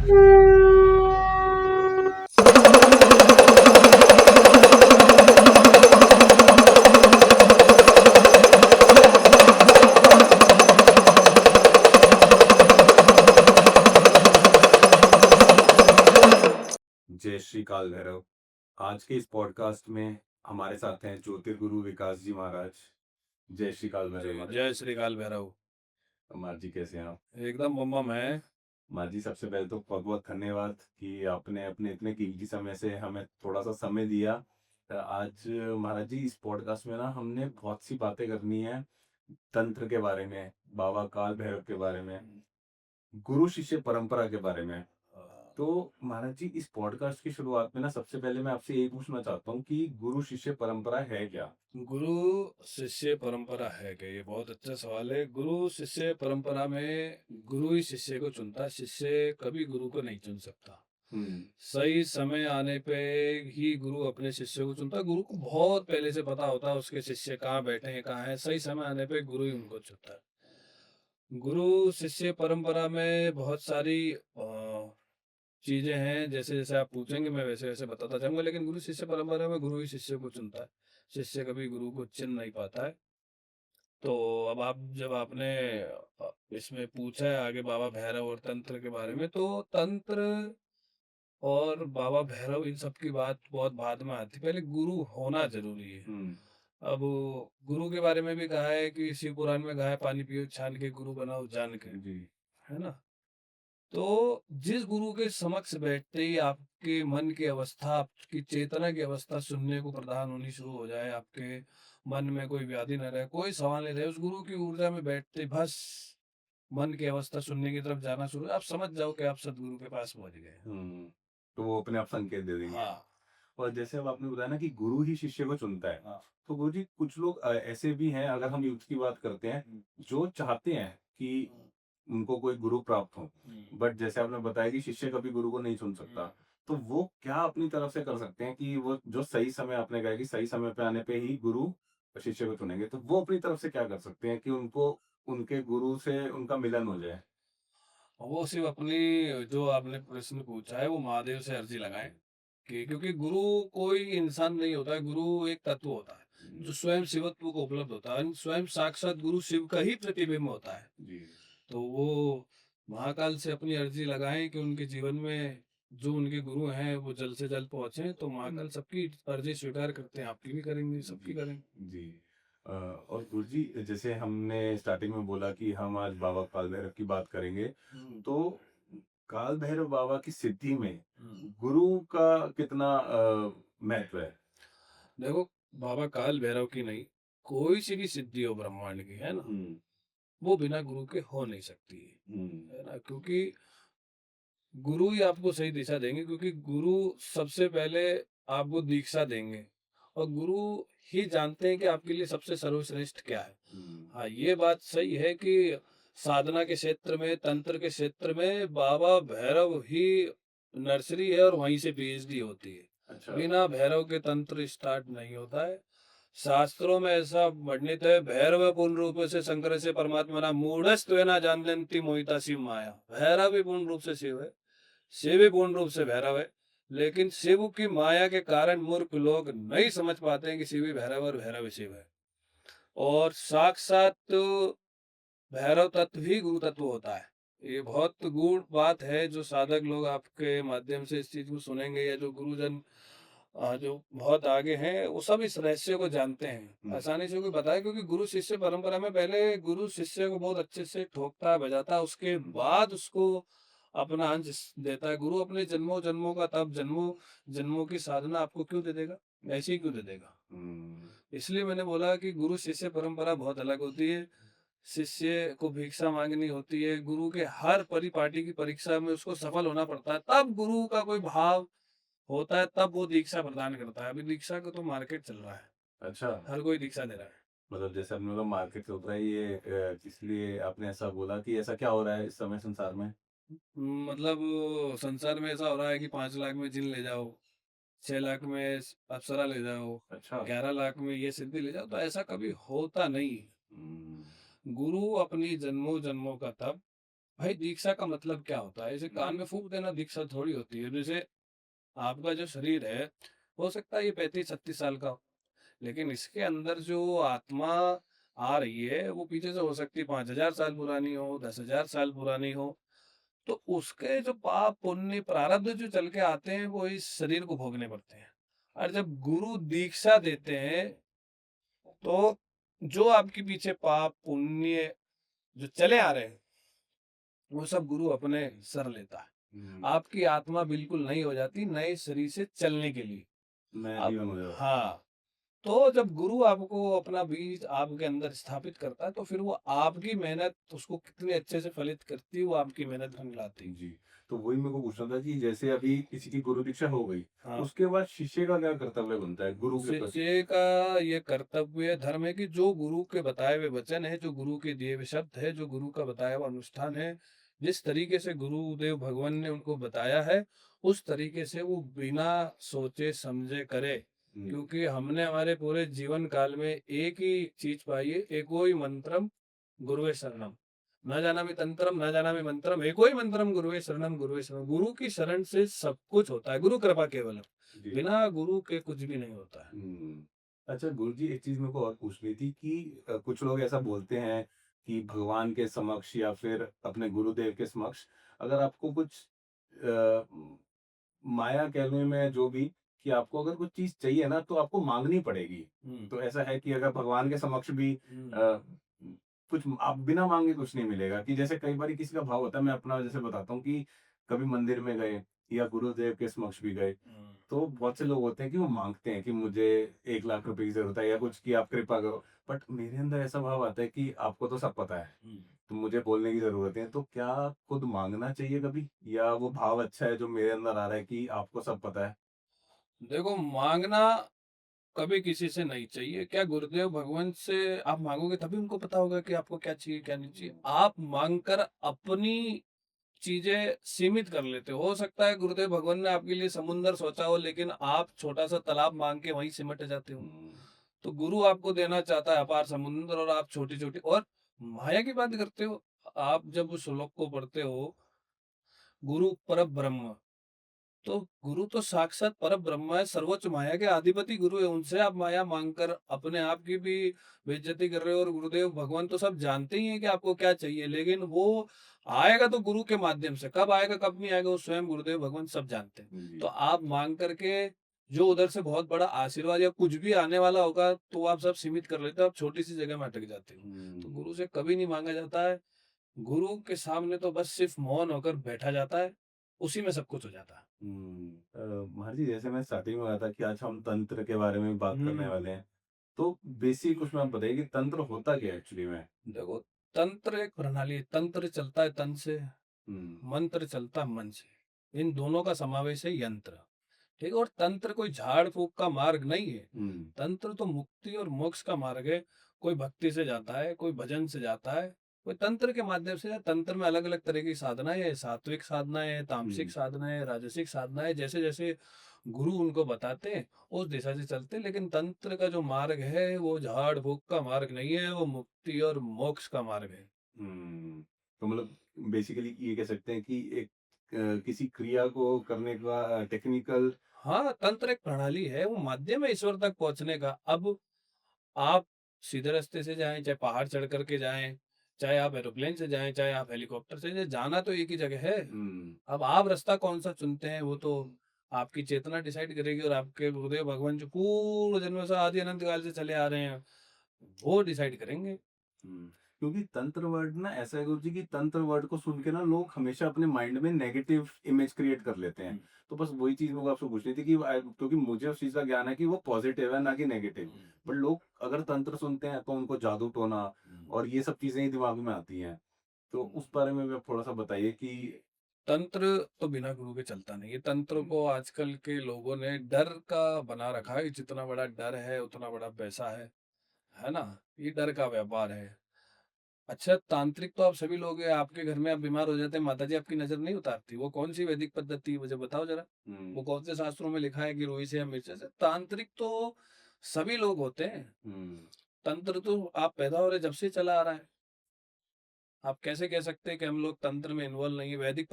जय श्री काल भैरव। आज के इस पॉडकास्ट में हमारे साथ हैं ज्योतिर्गुरु विकास जी महाराज। जय श्री काल भैरव महाराज। जय श्री काल भैरव। महाराज जी कैसे हैं आप? एकदम बम्बम है। महाराज जी सबसे पहले तो बहुत बहुत धन्यवाद कि आपने अपने इतने कीमती समय से हमें थोड़ा सा समय दिया। आज महाराज जी इस पॉडकास्ट में ना हमने बहुत सी बातें करनी है, तंत्र के बारे में, बाबा काल भैरव के बारे में, गुरु शिष्य परंपरा के बारे में। तो महाराज जी इस पॉडकास्ट की शुरुआत में ना सबसे पहले मैं आपसे यही पूछना चाहता हूँ कि गुरु शिष्य परंपरा है क्या? गुरु शिष्य परंपरा है क्या? ये बहुत अच्छा सवाल है। गुरु शिष्य परंपरा में गुरु ही शिष्य को चुनता है, शिष्य कभी गुरु को नहीं चुन सकता। सही समय आने पे ही गुरु अपने शिष्य को चुनता है। गुरु को बहुत पहले से पता होता है उसके शिष्य कहाँ बैठे हैं, कहाँ हैं। सही समय आने पे गुरु ही उनको चुनता है। गुरु शिष्य परंपरा में बहुत सारी चीजें हैं, जैसे जैसे आप पूछेंगे मैं वैसे वैसे बताता जाऊंगा। लेकिन गुरु शिष्य परंपरा में गुरु ही शिष्य को चुनता है, शिष्य कभी गुरु को चुन नहीं पाता है। तो अब आप जब आपने इसमें पूछा है आगे बाबा भैरव और तंत्र के बारे में, तो तंत्र और बाबा भैरव इन सब की बात बहुत बाद में आती है, पहले गुरु होना जरूरी है। अब गुरु के बारे में भी कहा है कि शिव पुराण में कहा है, पानी पियो छान के गुरु बनाओ जान के, है ना। तो जिस गुरु के समक्ष बैठते ही आपके मन की अवस्था, आपकी चेतना की अवस्था सुनने को प्रदान होनी शुरू हो जाए, आपके मन में कोई व्याधि न रहे, कोई सवाल नहीं रहे, उस गुरु की ऊर्जा में बैठते बस मन की अवस्था सुनने की तरफ जाना शुरू, आप समझ जाओ कि आप सदगुरु के पास पहुंच गए। तो वो अपने आप संकेत दे देंगे। हाँ। और जैसे अब आपने बताया ना कि गुरु ही शिष्य को चुनता है। हाँ। तो गुरु जी कुछ लोग ऐसे भी हैं, अगर हम यूथ की बात करते हैं, जो चाहते हैं कि उनको कोई गुरु प्राप्त हो, बट जैसे आपने बताया कि शिष्य कभी गुरु को नहीं चुन सकता, तो वो क्या अपनी तरफ से कर सकते हैं कि वो जो सही समय आपने कहा कि सही समय पे आने पे ही गुरु शिष्य को चुनेंगे, तो वो अपनी तरफ से क्या कर सकते हैं कि उनको उनके गुरु से उनका मिलन हो जाए? वो सिर्फ अपनी, जो आपने प्रश्न पूछा है वो महादेव से अर्जी लगाएं कि, क्योंकि गुरु कोई इंसान नहीं होता है, गुरु एक तत्व होता है जो स्वयं शिवत्व को उपलब्ध होता है, स्वयं साक्षात गुरु शिव का ही प्रतिबिंब होता है। तो वो महाकाल से अपनी अर्जी लगाएं कि उनके जीवन में जो उनके गुरु हैं वो जल्द से जल्द पहुंचे। तो महाकाल सबकी अर्जी स्वीकार करते हैं, आपकी भी करेंगे, सबकी करेंगे जी। और गुरुजी जैसे हमने स्टार्टिंग में बोला कि हम आज बाबा काल भैरव की बात करेंगे, तो काल भैरव बाबा की सिद्धि में गुरु का कितना महत्व है? देखो, बाबा काल भैरव की नहीं, कोई सी भी सिद्धि हो ब्रह्मांड की, है ना, वो बिना गुरु के हो नहीं सकती है ना। क्योंकि गुरु ही आपको सही दिशा देंगे, क्योंकि गुरु सबसे पहले आपको दीक्षा देंगे और गुरु ही जानते हैं कि आपके लिए सबसे सर्वश्रेष्ठ क्या है। हाँ, ये बात सही है कि साधना के क्षेत्र में, तंत्र के क्षेत्र में बाबा भैरव ही नर्सरी है और वहीं से पीएचडी होती है। अच्छा। बिना भैरव के तंत्र स्टार्ट नहीं होता है। शास्त्रों में ऐसा वर्णित है, भैरव पूर्ण रूप से शंकर से परमात्मा ना मूढ़स्त्व ना जानती मोहिता शिव माया। भैरव भी पूर्ण रूप से शिव है, शिव भी पूर्ण रूप से भैरव है, लेकिन शिव की माया के कारण मूर्ख लोग नहीं समझ पाते हैं कि शिव ही भैरव और भैरव ही शिव है। और साक्षात भैरव तत्व ही गुरु तत्व होता है। ये बहुत गूढ़ बात है, जो साधक लोग आपके माध्यम से इस चीज को सुनेंगे, या जो गुरुजन जो बहुत आगे हैं वो सब इस रहस्य को जानते हैं, आसानी से कोई बताए। क्योंकि गुरु शिष्य परंपरा में पहले गुरु शिष्य को बहुत अच्छे से ठोकता है, बजाता है, उसके बाद उसको अपना अंश देता है। गुरु अपने जन्मों जन्मों का तप, जन्मों जन्मों की साधना आपको क्यों दे देगा? ऐसे ही क्यों दे देगा? इसलिए मैंने बोला कि गुरु शिष्य परंपरा बहुत अलग होती है। शिष्य को भिक्षा मांगनी होती है, गुरु के हर परिपाटी की परीक्षा में उसको सफल होना पड़ता है, तब गुरु का कोई भाव होता है, तब वो दीक्षा प्रदान करता है। अभी दीक्षा का तो मार्केट चल रहा है, अच्छा। हर कोई दीक्षा दे रहा है। मतलब जैसे आपने बोला मार्केट चल रहा है, ये इसलिए आपने ऐसा बोला कि ऐसा क्या हो रहा है इस समय संसार में? मतलब संसार में ऐसा हो रहा है कि 5 लाख में जिन ले जाओ, 6 लाख में अप्सरा ले जाओ, अच्छा। 11 लाख में ये सिद्धि ले जाओ। तो ऐसा कभी होता नहीं। गुरु अपनी जन्मों जन्मों का तप भाई दीक्षा का मतलब क्या होता है? इसे कान में फूंक देना दीक्षा थोड़ी होती है। जैसे आपका जो शरीर है, हो सकता है ये 35-36 साल का हो, लेकिन इसके अंदर जो आत्मा आ रही है, वो पीछे से हो सकती है 5000 साल पुरानी हो, 10,000 साल पुरानी हो। तो उसके जो पाप, पुण्य, प्रारब्ध जो चल के आते हैं, वो इस शरीर को भोगने पड़ते हैं। और जब गुरु दीक्षा देते हैं, तो जो आपके पीछे पाप, पुण्य जो चले आ रहे हैं, वो सब गुरु अपने सर लेता है। हुँ, आपकी आत्मा बिल्कुल नई हो जाती नए शरीर से चलने के लिए। नया अब जीवन हो जाता है। हाँ, तो जब गुरु आपको अपना बीज आपके अंदर स्थापित करता है, तो फिर वो आपकी मेहनत उसको कितने अच्छे से फलित करती है, वो आपकी मेहनत रंग लाती है। जी, तो वही मेरे को पूछना था कि जैसे अभी किसी की गुरु दीक्षा हो गई, हाँ, उसके बाद शिष्य का क्या कर्तव्य बनता है गुरु के प्रति? शिष्य का ये कर्तव्य धर्म है कि जो गुरु के बताए हुए वचन है, जो गुरु के दिए हुए शब्द है, जो गुरु का बताया हुआ अनुष्ठान है, जिस तरीके से गुरुदेव भगवान ने उनको बताया है, उस तरीके से वो बिना सोचे समझे करे। हुँ, क्योंकि हमने हमारे पूरे जीवन काल में एक ही चीज पाई है, एको ही मंत्रम गुरुवे शरणम। न जानामि तंत्रम न जानामि मंत्रम, एको ही मंत्रम गुरुवे शरणम गुरुवे शरणम। गुरु की शरण से सब कुछ होता है, गुरु कृपा केवलम। जी। बिना गुरु के कुछ भी नहीं होता है। हुँ। अच्छा गुरुजी एक चीज़ मेरे को और पूछनी थी कि कुछ लोग ऐसा बोलते हैं कि भगवान के समक्ष या फिर अपने गुरुदेव के समक्ष अगर आपको कुछ अ, माया कहने में जो भी कि आपको अगर कुछ चीज़ चाहिए ना तो आपको माँगनी पड़ेगी। हुँ, तो ऐसा है कि अगर भगवान के समक्ष भी हुँ, कुछ आप बिना माँगे कुछ नहीं मिलेगा कि जैसे कई बारी किसी का भाव होता है मैं अपना जैसे बताता हूँ कि कभी मंदिर में गए या गुरुदेव के समक्ष भी गए हुँ, तो बहुत से लोग होते हैं कि वो माँगते हैं कि मुझे 1 लाख रुपए की ज़रूरत है या कुछ कि आप कृपा करो। बट मेरे अंदर ऐसा भाव आता है कि आपको तो सब पता है, हुँ। तो मुझे बोलने की ज़रूरत है। तो क्या खुद माँगना चाहिए कभी? या वो भाव अच्छा है जो मेरे अंदर आ रहा है कि आपको सब पता है? देखो माँगना कभी किसी से नहीं चाहिए। क्या गुरुदेव भगवान से आप माँगोगे तभी उनको पता होगा कि आपको क्या चाहिए, क्या नहीं चाहिए। आप माँग कर अपनी चीज़ें सीमित कर लेते हो। सकता है गुरुदेव भगवान ने आपके लिए समुंदर सोचा हो, लेकिन आप छोटा-सा तालाब माँग के वहीं सिमट जाते हो। हुँ, तो गुरु आपको देना चाहता है अपार समुद्र, और आप छोटी-छोटी और माया की बात करते हो। आप जब उस श्लोक को पढ़ते हो, गुरु परब्रह्म, तो गुरु तो साक्षात परम ब्रह्म है, सर्वोच्च माया के अधिपति गुरु है। उनसे आप माया मांगकर अपने आप की भी बेइज्जती कर रहे हो। और गुरुदेव भगवान तो सब जानते ही हैं कि आपको क्या चाहिए, लेकिन वो आएगा तो गुरु के माध्यम से। कब आएगा कब नहीं आएगा वो स्वयं गुरुदेव भगवान सब जानते हैं। तो जी। आप मांग करके जो उधर से बहुत बड़ा आशीर्वाद या कुछ भी आने वाला होगा, तो आप सब सीमित कर लेते हो, आप छोटी सी जगह में अटक जाते हो। तो हुँ। गुरु से कभी नहीं मांगा जाता है। गुरु के सामने तो बस सिर्फ मौन होकर बैठा जाता है, उसी में सब कुछ हो जाता है। महाराज जी जैसे मैं स्टार्टिंग में कहा था कि आज हम तंत्र के बारे में बात करने हुँ। वाले हैं। तो बेसिक उसमें आप बताइए कि तंत्र होता क्या है एक्चुअली में? देखो, तंत्र एक प्रणाली है। तंत्र चलता है तन से, हुँ, मंत्र चलता है मन से। इन दोनों का समावेश है यंत्र। ठीक है? और तंत्र कोई झाड़-फूँक का मार्ग नहीं है। हुँ, तंत्र तो मुक्ति और मोक्ष का मार्ग है। कोई भक्ति से जाता है, कोई भजन से जाता है, कोई तंत्र के माध्यम से। तंत्र में अलग-अलग तरह की साधनाएँ हैं, सात्विक साधनाएँ हैं, तामसिक हुँ, साधनाएँ हैं, राजसिक साधनाएँ हैं। जैसे-जैसे गुरु उनको बताते हैं, उस दिशा से चलते हैं। लेकिन तंत्र का जो मार्ग है, वो झाड़-फूँक का मार्ग नहीं है, वो मुक्ति और मोक्ष का मार्ग है। हुँ। तो मतलब बेसिकली ये कह सकते हैं कि एक किसी क्रिया को करने का टेक्निकल हाँ, तंत्र एक प्रणाली है, वो माध्यम है ईश्वर तक पहुँचने का। अब आप सीधे रास्ते से जाएँ, चाहे पहाड़ चढ़ कर के जाएँ, चाहे आप एरोप्लेन से जाएँ, चाहे आप हेलीकॉप्टर से जाएँ, जाना तो एक ही जगह है। हुँ, अब आप रास्ता कौन-सा चुनते हैं, वो तो आपकी चेतना डिसाइड करेगी, और आपके गुरुदेव भगवान जो पूर्व जन्म से आदि अनंत काल से चले आ रहे हैं, वो डिसाइड करेंगे। हुँ। क्योंकि तंत्र वर्ड ना ऐसा है गुरुजी कि तंत्र वर्ड को सुन के ना लोग हमेशा अपने माइंड में नेगेटिव इमेज क्रिएट कर लेते हैं। हुँ, तो बस वही चीज़ मेरे को आपसे पूछनी थी कि क्योंकि मुझे उस चीज़ का ज्ञान है कि वो पॉजिटिव है ना कि नेगेटिव। हुँ, बट लोग अगर तंत्र सुनते हैं तो उनको जादू टोना हुँ, और ये सब चीज़ें ही दिमाग में आती हैं। तो हुँ। उस बारे में भी आप थोड़ा-सा बताइए कि तंत्र तो बिना गुरु के चलता नहीं है। तंत्र हुँ, को आजकल के लोगों ने डर का बना रखा है, जितना बड़ा डर है, उतना बड़ा पैसा है ना? ये डर का व्यापार है। अच्छा, तांत्रिक तो आप सभी लोग हैं, आपके घर में आप बीमार हो जाते हैं, माताजी आपकी नज़र नहीं उतारती, वो कौन-सी वैदिक पद्धति है मुझे बताओ ज़रा? हुँ, वो कौन से शास्त्रों में लिखा है कि रुई से या मिर्च से? तांत्रिक तो सभी लोग होते हैं। हुँ, तंत्र तो आप पैदा हो रहे जब से चला आ रहा है। आप कैसे कह सकते हैं कि हम लोग तंत्र में इन्वॉल्व नहीं है? वैदिक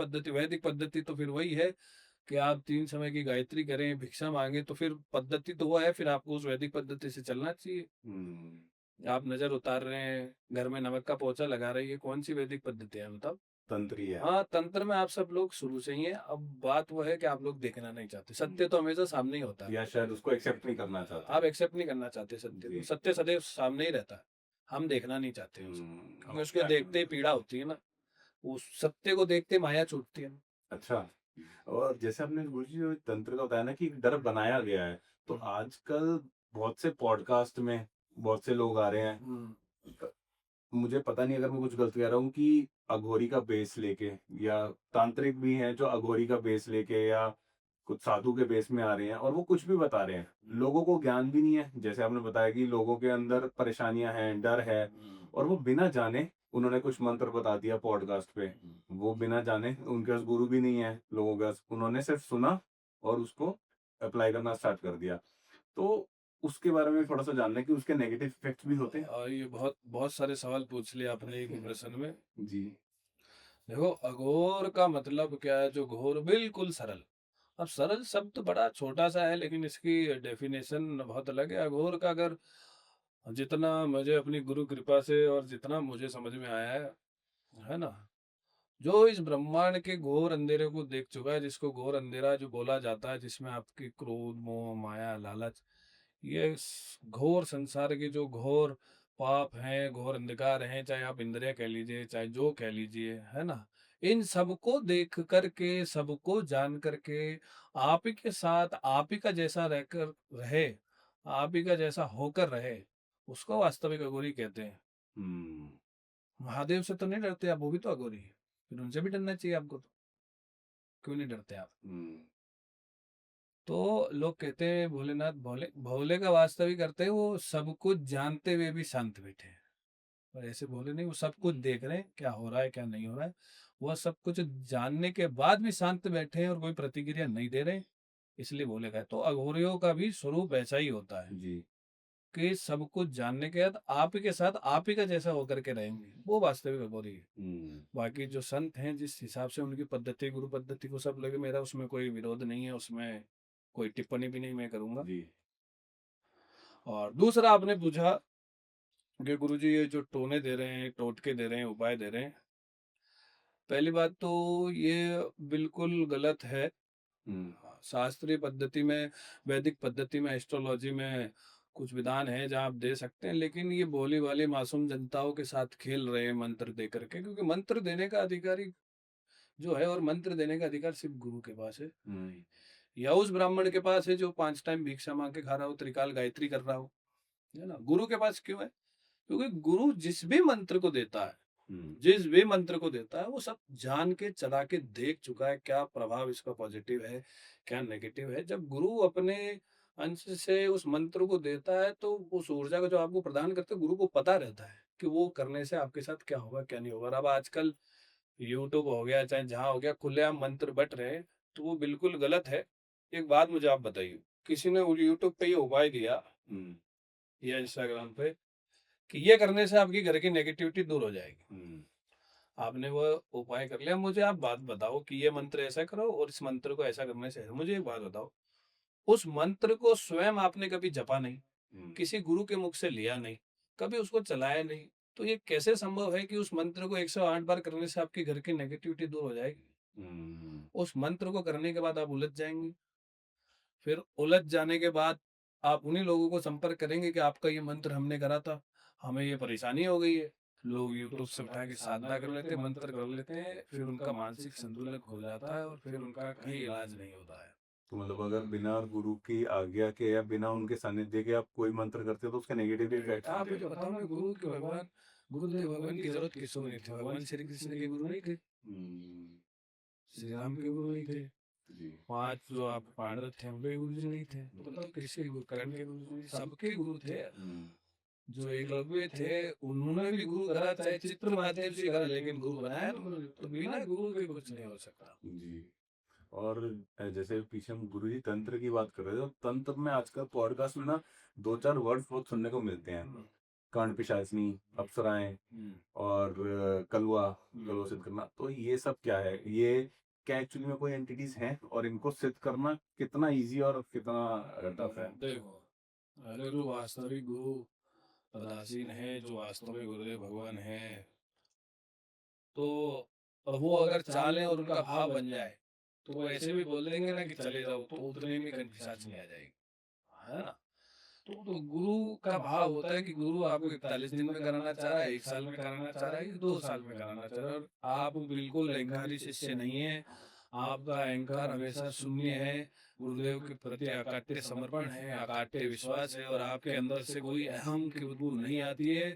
पद्धति तो फिर वही है कि आप 3 समय की गायत्री करें, भिक्षा माँगे, तो फिर पद्धति तो वो है, फिर आपको उस वैदिक पद्धति से चलना चाहिए। आप नज़र उतार रहे हैं, घर में नमक का पोंछा लगा रहे हैं, ये कौन-सी वैदिक पद्धति है बताओ? तंत्र ही है। हाँ, तंत्र में आप सब लोग शुरू से ही हैं, अब बात वो है कि आप लोग देखना नहीं चाहते। सत्य तो हमेशा सामने ही होता है। या शायद उसको एक्सेप्ट नहीं करना चाहते। आप एक्सेप्ट नहीं करना चाहते सत्य को। जी। सत्य सदैव सामने ही रहता है। हम देखना नहीं चाहते उसको। क्योंकि अब उसको क्या देखते ही करें? पीड़ा होती है ना। उस सत्य को देखते माया छूटती है। अच्छा। और जैसे आपने गुरुजी जो तंत्र का बताया ना कि एक डर बनाया गया है, तो हुँ। आजकल बहुत से पॉडकास्ट में बहुत से लोग आ रहे हैं। हुँ। मुझे पता नहीं अगर मैं कुछ गलत कह रहा हूँ कि अघोरी का बेस लेके या तांत्रिक भी हैं जो अघोरी का बेस लेके या कुछ साधु के बेस में आ रहे हैं और वो कुछ भी बता रहे हैं। लोगों को ज्ञान भी नहीं है, जैसे आपने बताया कि लोगों के अंदर परेशानियां हैं, डर है हुँ। और वो बिना जाने उन्होंने कुछ मंत्र बता दिया पॉडकास्ट पे। हुँ। वो बिना जाने उनके पास गुरु भी नहीं है लोगों के पास, उन्होंने सिर्फ सुना और उसको अप्लाई करना स्टार्ट कर दिया। तो उसके बारे में थोड़ा सा जानना है कि उसके नेगेटिव इफेक्ट्स भी होते हैं। ये बहुत बहुत सारे सवाल पूछ लिए आपने एक ही प्रश्न में। जी। देखो, अघोर का मतलब क्या है? जो घोर, बिल्कुल सरल। अब सरल शब्द बड़ा छोटा-सा है, लेकिन इसकी डेफिनेशन बहुत अलग है। अघोर का अगर जितना मुझे अपनी गुरु कृपा से और जितना मुझे समझ में आया है ना? जो इस ब्रह्मांड के घोर अंधेरे को देख चुका है, जिसको घोर अंधेरा जो बोला जाता है, जिसमें आपकी क्रोध, मोह, माया, लालच, ये घोर संसार के जो घोर पाप हैं, घोर अंधकार हैं, चाहे आप इंद्रिय कह लीजिए, चाहे जो कह लीजिए, है ना? इन सबको देख करके, सबको जान करके, आप ही के साथ आप ही का जैसा रहकर रहे, आप ही का जैसा होकर रहे, उसको वास्तविक अघोरी कहते हैं। हम्म। महादेव से तो नहीं डरते आप, वो भी तो अघोरी है। फिर उनसे भी डरना चाहिए आपको तो। क्यों नहीं डरते आप? हम्म। तो लोग कहते हैं भोलेनाथ भोले, भोले का वास्तविक अर्थ है वो सब कुछ जानते हुए भी शांत बैठे हैं। पर ऐसे भोले नहीं, वो सब कुछ देख रहे हैं क्या हो रहा है क्या नहीं हो रहा है। वह सब कुछ जानने के बाद भी शांत बैठे हैं और कोई प्रतिक्रिया नहीं दे रहे, इसलिए भोले का है। तो अघोरियों का भी स्वरूप ऐसा ही होता है जी। कि सब कुछ जानने के बाद आप ही के साथ आप ही का जैसा होकर के रहेंगे, वो वास्तविक अघोरी है। हम्म। बाकी जो संत हैं जिस हिसाब से उनकी पद्धति, गुरु पद्धति को सब लगे, मेरा उसमें कोई विरोध नहीं है, उसमें कोई टिप्पणी भी नहीं मैं करूंगा। जी। और दूसरा आपने पूछा कि गुरुजी ये जो टोने दे रहे हैं, टोटके दे रहे हैं, उपाय दे रहे हैं, पहली बात तो ये बिल्कुल गलत है। हम्म। शास्त्रीय पद्धति में, वैदिक पद्धति में, एस्ट्रोलॉजी में कुछ विधान है जहाँ आप दे सकते हैं, लेकिन ये भोली वाली मासूम जनताओं के साथ खेल रहे हैं मंत्र दे करके, क्योंकि मंत्र देने का अधिकारी जो है, और मंत्र देने का अधिकार सिर्फ गुरु के पास है, या उस ब्राह्मण के पास है जो 5 टाइम भिक्षा मांग के खा रहा हो, त्रिकाल गायत्री कर रहा हो, है ना? गुरु के पास क्यों है? क्योंकि गुरु जिस भी मंत्र को देता है, जिस भी मंत्र को देता है, वो सब जान के चला के देख चुका है, क्या प्रभाव इसका पॉजिटिव है, क्या नेगेटिव है। जब गुरु अपने अंश से उस मंत्र को देता है, तो उस ऊर्जा को जो आपको प्रदान करते हैं, गुरु को पता रहता है कि वो करने से आपके साथ क्या होगा, क्या नहीं होगा। और अब आजकल यूट्यूब हो गया, चाहे जहाँ हो गया, खुलेआम मंत्र बँट रहे हैं, तो वो बिल्कुल गलत है। एक बात मुझे आप बताइए, किसी ने यूट्यूब पे ये उपाय दिया या इंस्टाग्राम पे कि ये करने से आपकी घर की नेगेटिविटी दूर हो जाएगी। आपने वो उपाय कर लिया, मुझे आप बात बताओ कि ये मंत्र ऐसा करो और इस मंत्र को ऐसा करने से, मुझे एक बात बताओ, उस मंत्र को स्वयं आपने कभी जपा नहीं, किसी गुरु के मुख से लिया नहीं, कभी उसको चलाया नहीं, तो ये कैसे संभव है कि उस मंत्र को 108 बार करने से आपके घर की नेगेटिविटी दूर हो जाएगी? उस मंत्र को करने के बाद आप उलझ जाएंगे, फिर उलझ जाने के बाद आप उन्हीं लोगों को संपर्क करेंगे कि आपका ये मंत्र हमने करा था, हमें ये परेशानी हो गई है। लोग यूट्यूब से उठा के साधना कर लेते हैं, मंत्र कर लेते हैं, फिर उनका मानसिक संतुलन खो जाता है और फिर उनका कहीं इलाज नहीं होता है। तो मतलब अगर बिना गुरु की आज्ञा के या बिना उनके सानिध्य के आप कोई मंत्र करते हो तो उसके नेगेटिव इफेक्ट आप होते मुझे बताओ ना, गुरु के भगवान, गुरुदेव भगवान की जरूरत किसको नहीं थी? भगवान श्री कृष्ण के गुरु नहीं थे? हैं। श्री राम के गुरु नहीं थे? जी। 5 जो आप पांडव थे उनके गुरु जी नहीं थे? तो मतलब किसके गुरु? कर्ण के गुरु जी, सबके गुरु थे। जो एकलव्य थे उन्होंने भी गुरु करा, चाहे चित्र माध्यम से करा, लेकिन गुरु बनाया ना उन्होंने। तो बिना गुरु के कुछ नहीं हो सकता। जी। और जैसे पीछे हम गुरु जी तंत्र की बात कर रहे थे, तो तंत्र में आजकल पॉडकास्ट में ना 2-4 वर्ड्स बहुत सुनने को मिलते हैं। कर्ण पिशाचिनी, अप्सराएं और कलवा सिद्ध करना, तो ये सब क्या है? ये क्या एक्चुअली में कोई एंटिटीज हैं और इनको सिद्ध करना कितना इजी और कितना टफ है? देखो, अगर जो वास्तविक गुरु पदासीन है, जो वास्तव में गुरुदेव भगवान है, तो वो अगर चालें और उनका भाव बन जाए, तो वो ऐसे भी बोल देंगे ना कि चले जाओ, तो उतने में कंठिसाचनी आ जाएगी, है ना? तो गुरु का भाव होता है कि गुरु आपको 41 दिन में कराना चाह रहा है, 1 साल में कराना चाह रहा है, या 2 साल में कराना चाह रहा है, और आप बिल्कुल अहंकारी शिष्य नहीं है। आपका अहंकार हमेशा शून्य है, गुरुदेव के प्रति अकाट्य समर्पण है, अकाट्य विश्वास है, और आपके अंदर से कोई अहम की बदबू नहीं आती है,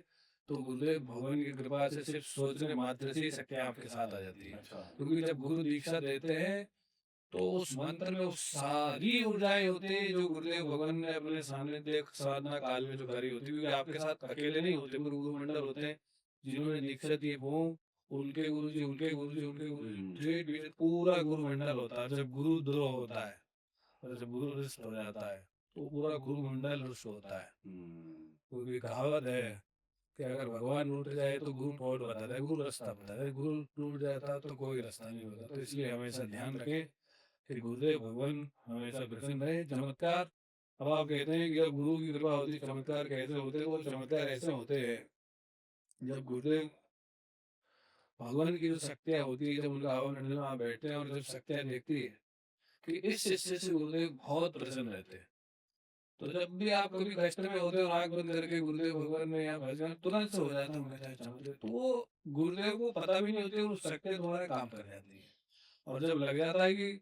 तो गुरुदेव भगवान की कृपा से सिर्फ सोचने मात्र से ही शक्ति आपके साथ आ जाती है। अच्छा। क्योंकि जब गुरु दीक्षा देते हैं, तो उस मंत्र में वो सारी ऊर्जाएं होती है जो गुरुदेव भगवान ने अपने सानिध्य साधना काल में जो करी होती है, क्योंकि आपके साथ अकेले नहीं होते, गुरु मंडल होते हैं जिन्होंने दीक्षा दी है, वो उनके गुरु जी, उनके गुरु जी, उनके गुरु जी, थ्री डिवीजन पूरा गुरु मंडल होता है। जब गुरु द्रोह होता है और जब गुरु रुष्ट हो जाता है, तो पूरा गुरु मंडल रुष्ट होता है। क्योंकि कहावत है कि अगर भगवान रूठ जाए तो गुरु पौड़ बताता है, गुरु रास्ता बताता है, गुरु टूट जाता तो कोई रास्ता नहीं होता। तो इसलिए हमेशा ध्यान रखें कि गुरुदेव भगवान हमेशा प्रसन्न रहे। चमत्कार, अब आप कहते हैं कि जब गुरु की कृपा होती है चमत्कार कैसे होते हैं? वो चमत्कार ऐसे होते हैं, जब गुरुदेव भगवान की जो शक्तियाँ होती है, जब उनका हवा मंडल में वहाँ बैठते हैं और जब शक्तियाँ देखती है कि इस शिष्य से गुरुदेव बहुत प्रसन्न रहते हैं, तो जब भी आप कभी कष्ट में होते हो और आंख बंद करके गुरुदेव भगवान ने यहाँ भजन, तुरंत से हो जाता है उनका चाहे चमत्कार। तो वो गुरुदेव को पता भी नहीं होती, वो शक्तियाँ तुम्हारे काम कर जाती है। और जब लग जाता है कि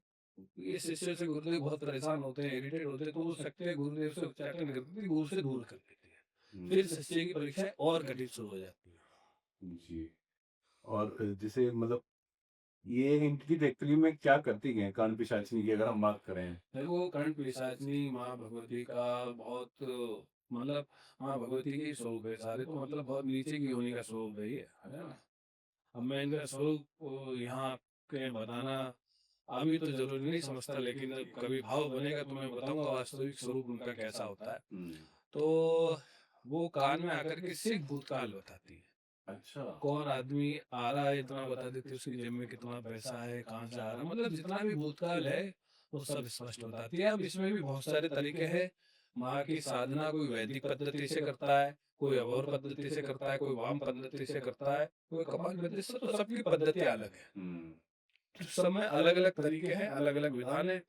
इस शिष्य से गुरुदेव बहुत परेशान होते हैं, इरिटेट होते हैं, तो वो शक्तियाँ गुरुदेव से उच्चाटन करती है, गुरु से दूर कर देती है। फिर शिष्य की परीक्षा और कठिन शुरू हो जाती है। जी। और जैसे मतलब ये एंटिटी एक्चुअली में क्या करती हैं कर्ण पिशाचिनी की, अगर हम बात करें? देखो, कर्ण पिशाचिनी माँ भगवती का बहुत, मतलब माँ भगवती के ही स्वरूप है सारे, तो मतलब बहुत नीचे की योनि का स्वरूप है ये, है ना? अब मैं इनका स्वरूप यहाँ के बताना अभी तो जरूरी नहीं समझता, लेकिन जब कभी भाव बनेगा तो मैं बताऊंगा वास्तविक स्वरूप उनका कैसा होता है। तो वो कान में आकर के सिर्फ भूतकाल बताती है। अच्छा। कौन आदमी आ रहा है इतना बता देती है, उसकी जेब में कितना पैसा है, कहाँ से आ रहा है, मतलब जितना भी भूतकाल है वो सब स्पष्ट बताती है। अब इसमें भी बहुत सारे तरीके हैं। माँ की साधना कोई वैदिक पद्धति से करता है, कोई अघोर पद्धति से करता है, कोई वाम पद्धति से करता है, कोई कपाल पद्धति से, तो सबकी पद्धति अलग है। तो सब में अलग अलग तरीके हैं, अलग अलग विधान है।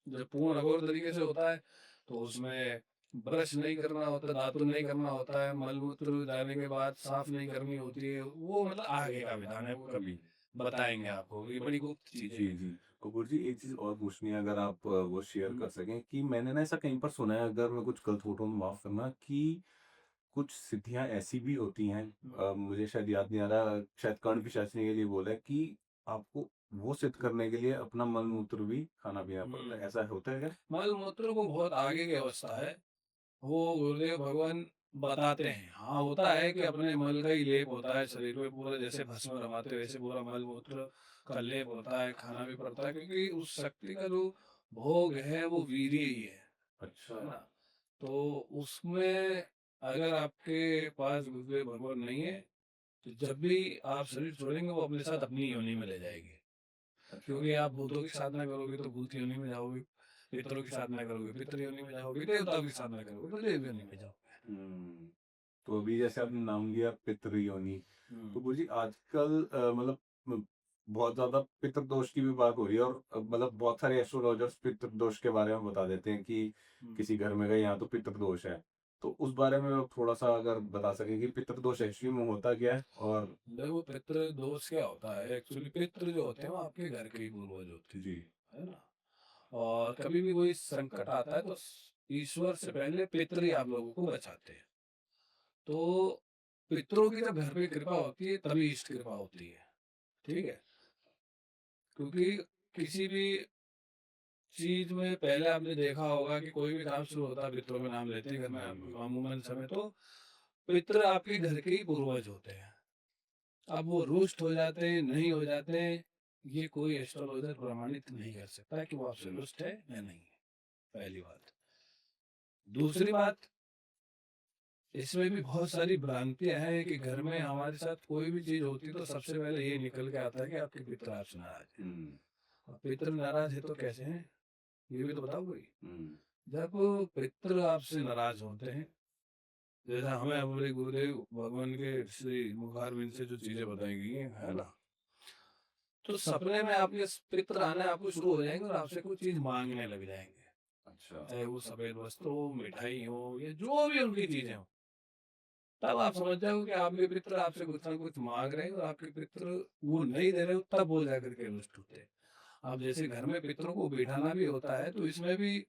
जब पूर्ण अघोर तरीके से होता है तो उसमें ब्रश नहीं करना होता, दातुन नहीं करना होता है, मलमूत्र जाने के बाद साफ नहीं करनी होती है, वो मतलब आगे का विधान है, वो कभी बताएंगे आपको, ये बड़ी गुप्त चीज जी है। जी। कपूर जी, एक चीज और पूछनी है, अगर आप वो शेयर कर सकें कि मैंने ना ऐसा कहीं पर सुना है, अगर मैं कुछ गलत हो तो माफ करना, कि कुछ सिद्धियां ऐसी भी होती हैं, मुझे शायद याद नहीं आ रहा, शायद कर्ण पिशाचिनी के लिए बोला है कि आपको वो सिद्ध करने के लिए अपना मल मूत्र भी खाना पीना पड़ता है, ऐसा होता है क्या? मल मूत्र को बहुत आगे की अवस्था है, वो गुरुदेव भगवान बताते हैं। हाँ, होता है कि अपने मल का ही लेप होता है शरीर में पूरा, जैसे भस्म रमाते हैं वैसे पूरा मल मूत्र का लेप होता है, खाना भी पड़ता है, क्योंकि उस शक्ति का जो भोग है वो वीर्य ही अच्छा। है ना? तो उसमें अगर आपके पास गुरुदेव भगवान नहीं है, तो जब भी आप शरीर छोड़ेंगे वो अपने साथ अपनी योनि में ले जाएगी। क्योंकि आप भूतों की साधना करोगे तो भूत योनि में जाओगे, पितरों की साधना करोगे पितृ योनि में जाओगे, देवताओं की साधना करोगे तो देव योनि में जाओगे। तो अभी जैसे आपने नाम लिया पितृ योनि, तो हम्म। गुरुजी आजकल मतलब म, बहुत ज्यादा पितृ दोष की भी बात हो रही है, और मतलब बहुत सारे एस्ट्रोलॉजर्स पितृ दोष के बारे में बता देते हैं कि किसी घर में गए यहाँ तो पितृ दोष है। तो उस बारे में आप थोड़ा सा अगर बता सकें कि पितृ दोष एक्चुअली में होता क्या है? और देखो, पितृ दोष क्या होता है, एक्चुअली पितृ जो होते हैं वो आपके घर के ही पूर्वज होते हैं, जी। है ना? और कभी भी कोई संकट आता है तो ईश्वर से पहले पितृ ही आप लोगों को बचाते हैं। तो पितरों की जब घर पे कृपा होती है तभी इष्ट कृपा होती है, ठीक है? क्योंकि किसी भी चीज में पहले आपने देखा होगा कि कोई भी काम शुरू होता है पितरों में नाम लेते हैं घर में, अमूमन समय तो पितृ आपके घर के ही पूर्वज होते हैं। अब वो रुष्ट हो जाते हैं, नहीं हो जाते हैं, ये कोई एस्ट्रोलॉजर प्रमाणित नहीं कर सकता कि वो आपसे रुष्ट है या नहीं है, पहली बात। दूसरी बात, इसमें भी बहुत सारी भ्रांतियां हैं कि घर में हमारे साथ कोई भी चीज होती है तो सबसे पहले ये निकल के आता है कि आपके पितर आपसे नाराज है। अब पितर नाराज है तो कैसे हैं, ये भी तो बताओ कोई। जब पितर आपसे नाराज होते हैं, जैसा हमें हमारे गुरुदेव भगवान के श्री मुखारविंद से जो चीजें बताई गई हैं, है ना, तो सपने में आपके पितर आने आपको शुरू हो जाएंगे और आपसे कोई चीज मांगने लग जाएंगे। अच्छा। चाहे वो सफेद वस्त्र हो, मिठाई हो, या जो भी उनकी चीजें हो, तब आप समझ जाओ कि आपके पितर आपसे कुछ ना कुछ मांग रहे हैं और आपके पितर वो नहीं दे रहे हो, तब वो जाकर के रुष्ट होते हैं। अब जैसे घर में पितरों को बिठाना भी होता है, तो इसमें भी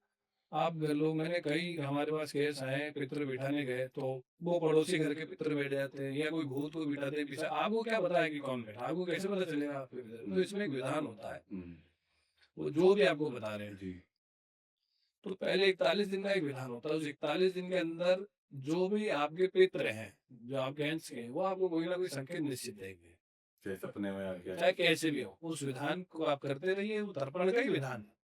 आप घर लोग, मैंने कई हमारे पास केस आए, पितर बिठाने गए तो वो पड़ोसी घर के पितर बैठ जाते हैं या कोई भूत को बिठाते हैं पीछे। आपको क्या पता है कि कौन बैठा, आपको कैसे पता चलेगा आपके पितर? तो इसमें एक विधान होता है, वो जो भी आपको बता रहे हैं। जी। तो पहले 41 दिन का एक विधान होता है, उस 41 दिन के अंदर जो भी आपके पितर हैं, जो आपके अंश के हैं, वो आपको कोई ना कोई संकेत निश्चित देंगे, चाहे सपने में आ गया। चाहे कैसे भी हो। उस विधान को आप करते रहिए, वो तर्पण का ही विधान है।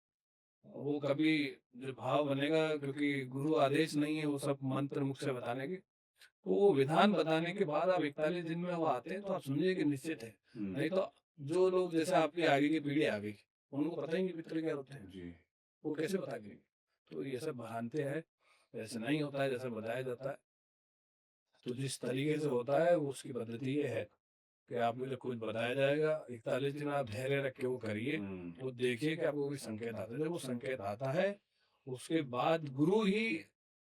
वो कभी जो भाव बनेगा, क्योंकि गुरु आदेश नहीं है वो सब मंत्र मुख से बताने के, तो वो विधान बताने के बाद आप 41 दिन में वो आते हैं तो आप समझिए कि निश्चित है। नहीं तो जो लोग, जैसे आपकी आगे की पीढ़ी आ गई, उनको पता ही नहीं पितर क्या होते हैं, जी। वो कैसे बता देंगे? तो ये सब भ्रांते हैं, ऐसे नहीं होता है जैसा बताया जाता है। तो जिस तरीके से होता है वो उसकी पद्धति ये है कि आपको जब कुछ बताया जाएगा, 41 दिन आप धैर्य रख के वो करिए, वो देखिए कि आपको कोई संकेत आता है। जब वो संकेत आता है, उसके बाद गुरु ही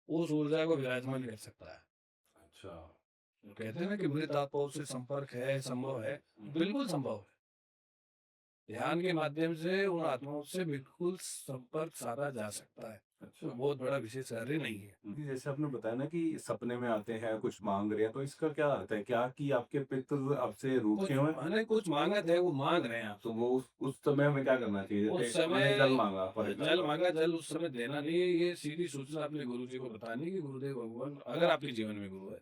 उस ऊर्जा को विराजमान कर सकता है। अच्छा। जो कहते हैं ना कि मृत आत्माओं से संपर्क है, संभव है, बिल्कुल संभव है। ध्यान के माध्यम से उन आत्माओं से बिल्कुल संपर्क साधा जा सकता है। अच्छा। तो बहुत बड़ा विशेष कार्य नहीं है। जी, जैसे आपने बताया ना कि सपने में आते हैं, कुछ माँग रहे हैं, तो इसका क्या अर्थ है? क्या कि आपके पितृ आपसे रूठे हुए हैं? मैंने कुछ मांगा था, वो मांग रहे हैं तो आपसे। वो उस समय हमें क्या करना चाहिए? उस जैसे उन्होंने जल समय माँगा फॉर जल एग्ज़ाम्पल। मांगा, जल उस समय देना नहीं है। ये सीधी सूचना अपने गुरु जी को बतानी कि गुरुदेव भगवान, अगर आपके जीवन में गुरु है,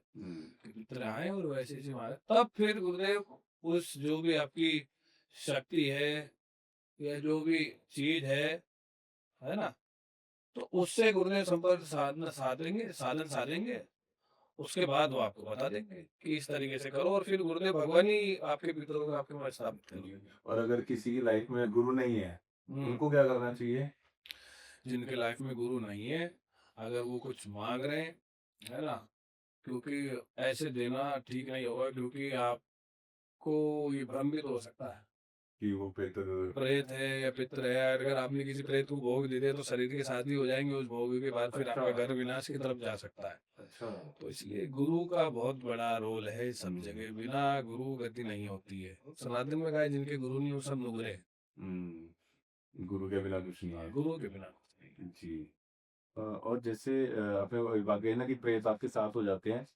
कि मित्र आए और वैसे ऐसे मांगे, तब फिर गुरुदेव उस जो भी आपकी शक्ति है या जो भी चीज है ना, तो उससे गुरुदेव संपर्क साधना साधेंगे, साधन साधेंगे। उसके बाद वो आपको बता देंगे कि इस तरीके से करो, और फिर गुरुदेव भगवान ही आपके पितरों को आपके पास स्थापित करेंगे। और अगर किसी की लाइफ में गुरु नहीं है, हम्म। उनको क्या करना चाहिए? जिनके लाइफ में गुरु नहीं है, अगर वो कुछ मांग रहे हैं, है ना, क्योंकि ऐसे देना ठीक नहीं होगा, क्योंकि आपको ये भ्रम भी तो हो सकता है, कि वो पितृ। प्रेत है या पितर है। अगर आपने किसी प्रेत को भोग दे दिया तो शरीर के साथ ही हो जाएंगे, उस भोग के बाद फिर आपका घर विनाश की तरफ जा सकता है। अच्छा। तो इसलिए गुरु का बहुत बड़ा रोल है सब जगह, बिना गुरु गति नहीं होती है। सनातन में कहा है, जिनके गुरु नहीं वो सब नुगरे हैं। गुरु के बिना कुछ नहीं है। गुरु के बिना कुछ नहीं है। जी। और जैसे आपने वही बात कही ना कि प्रेत आपके साथ हो जाते हैं,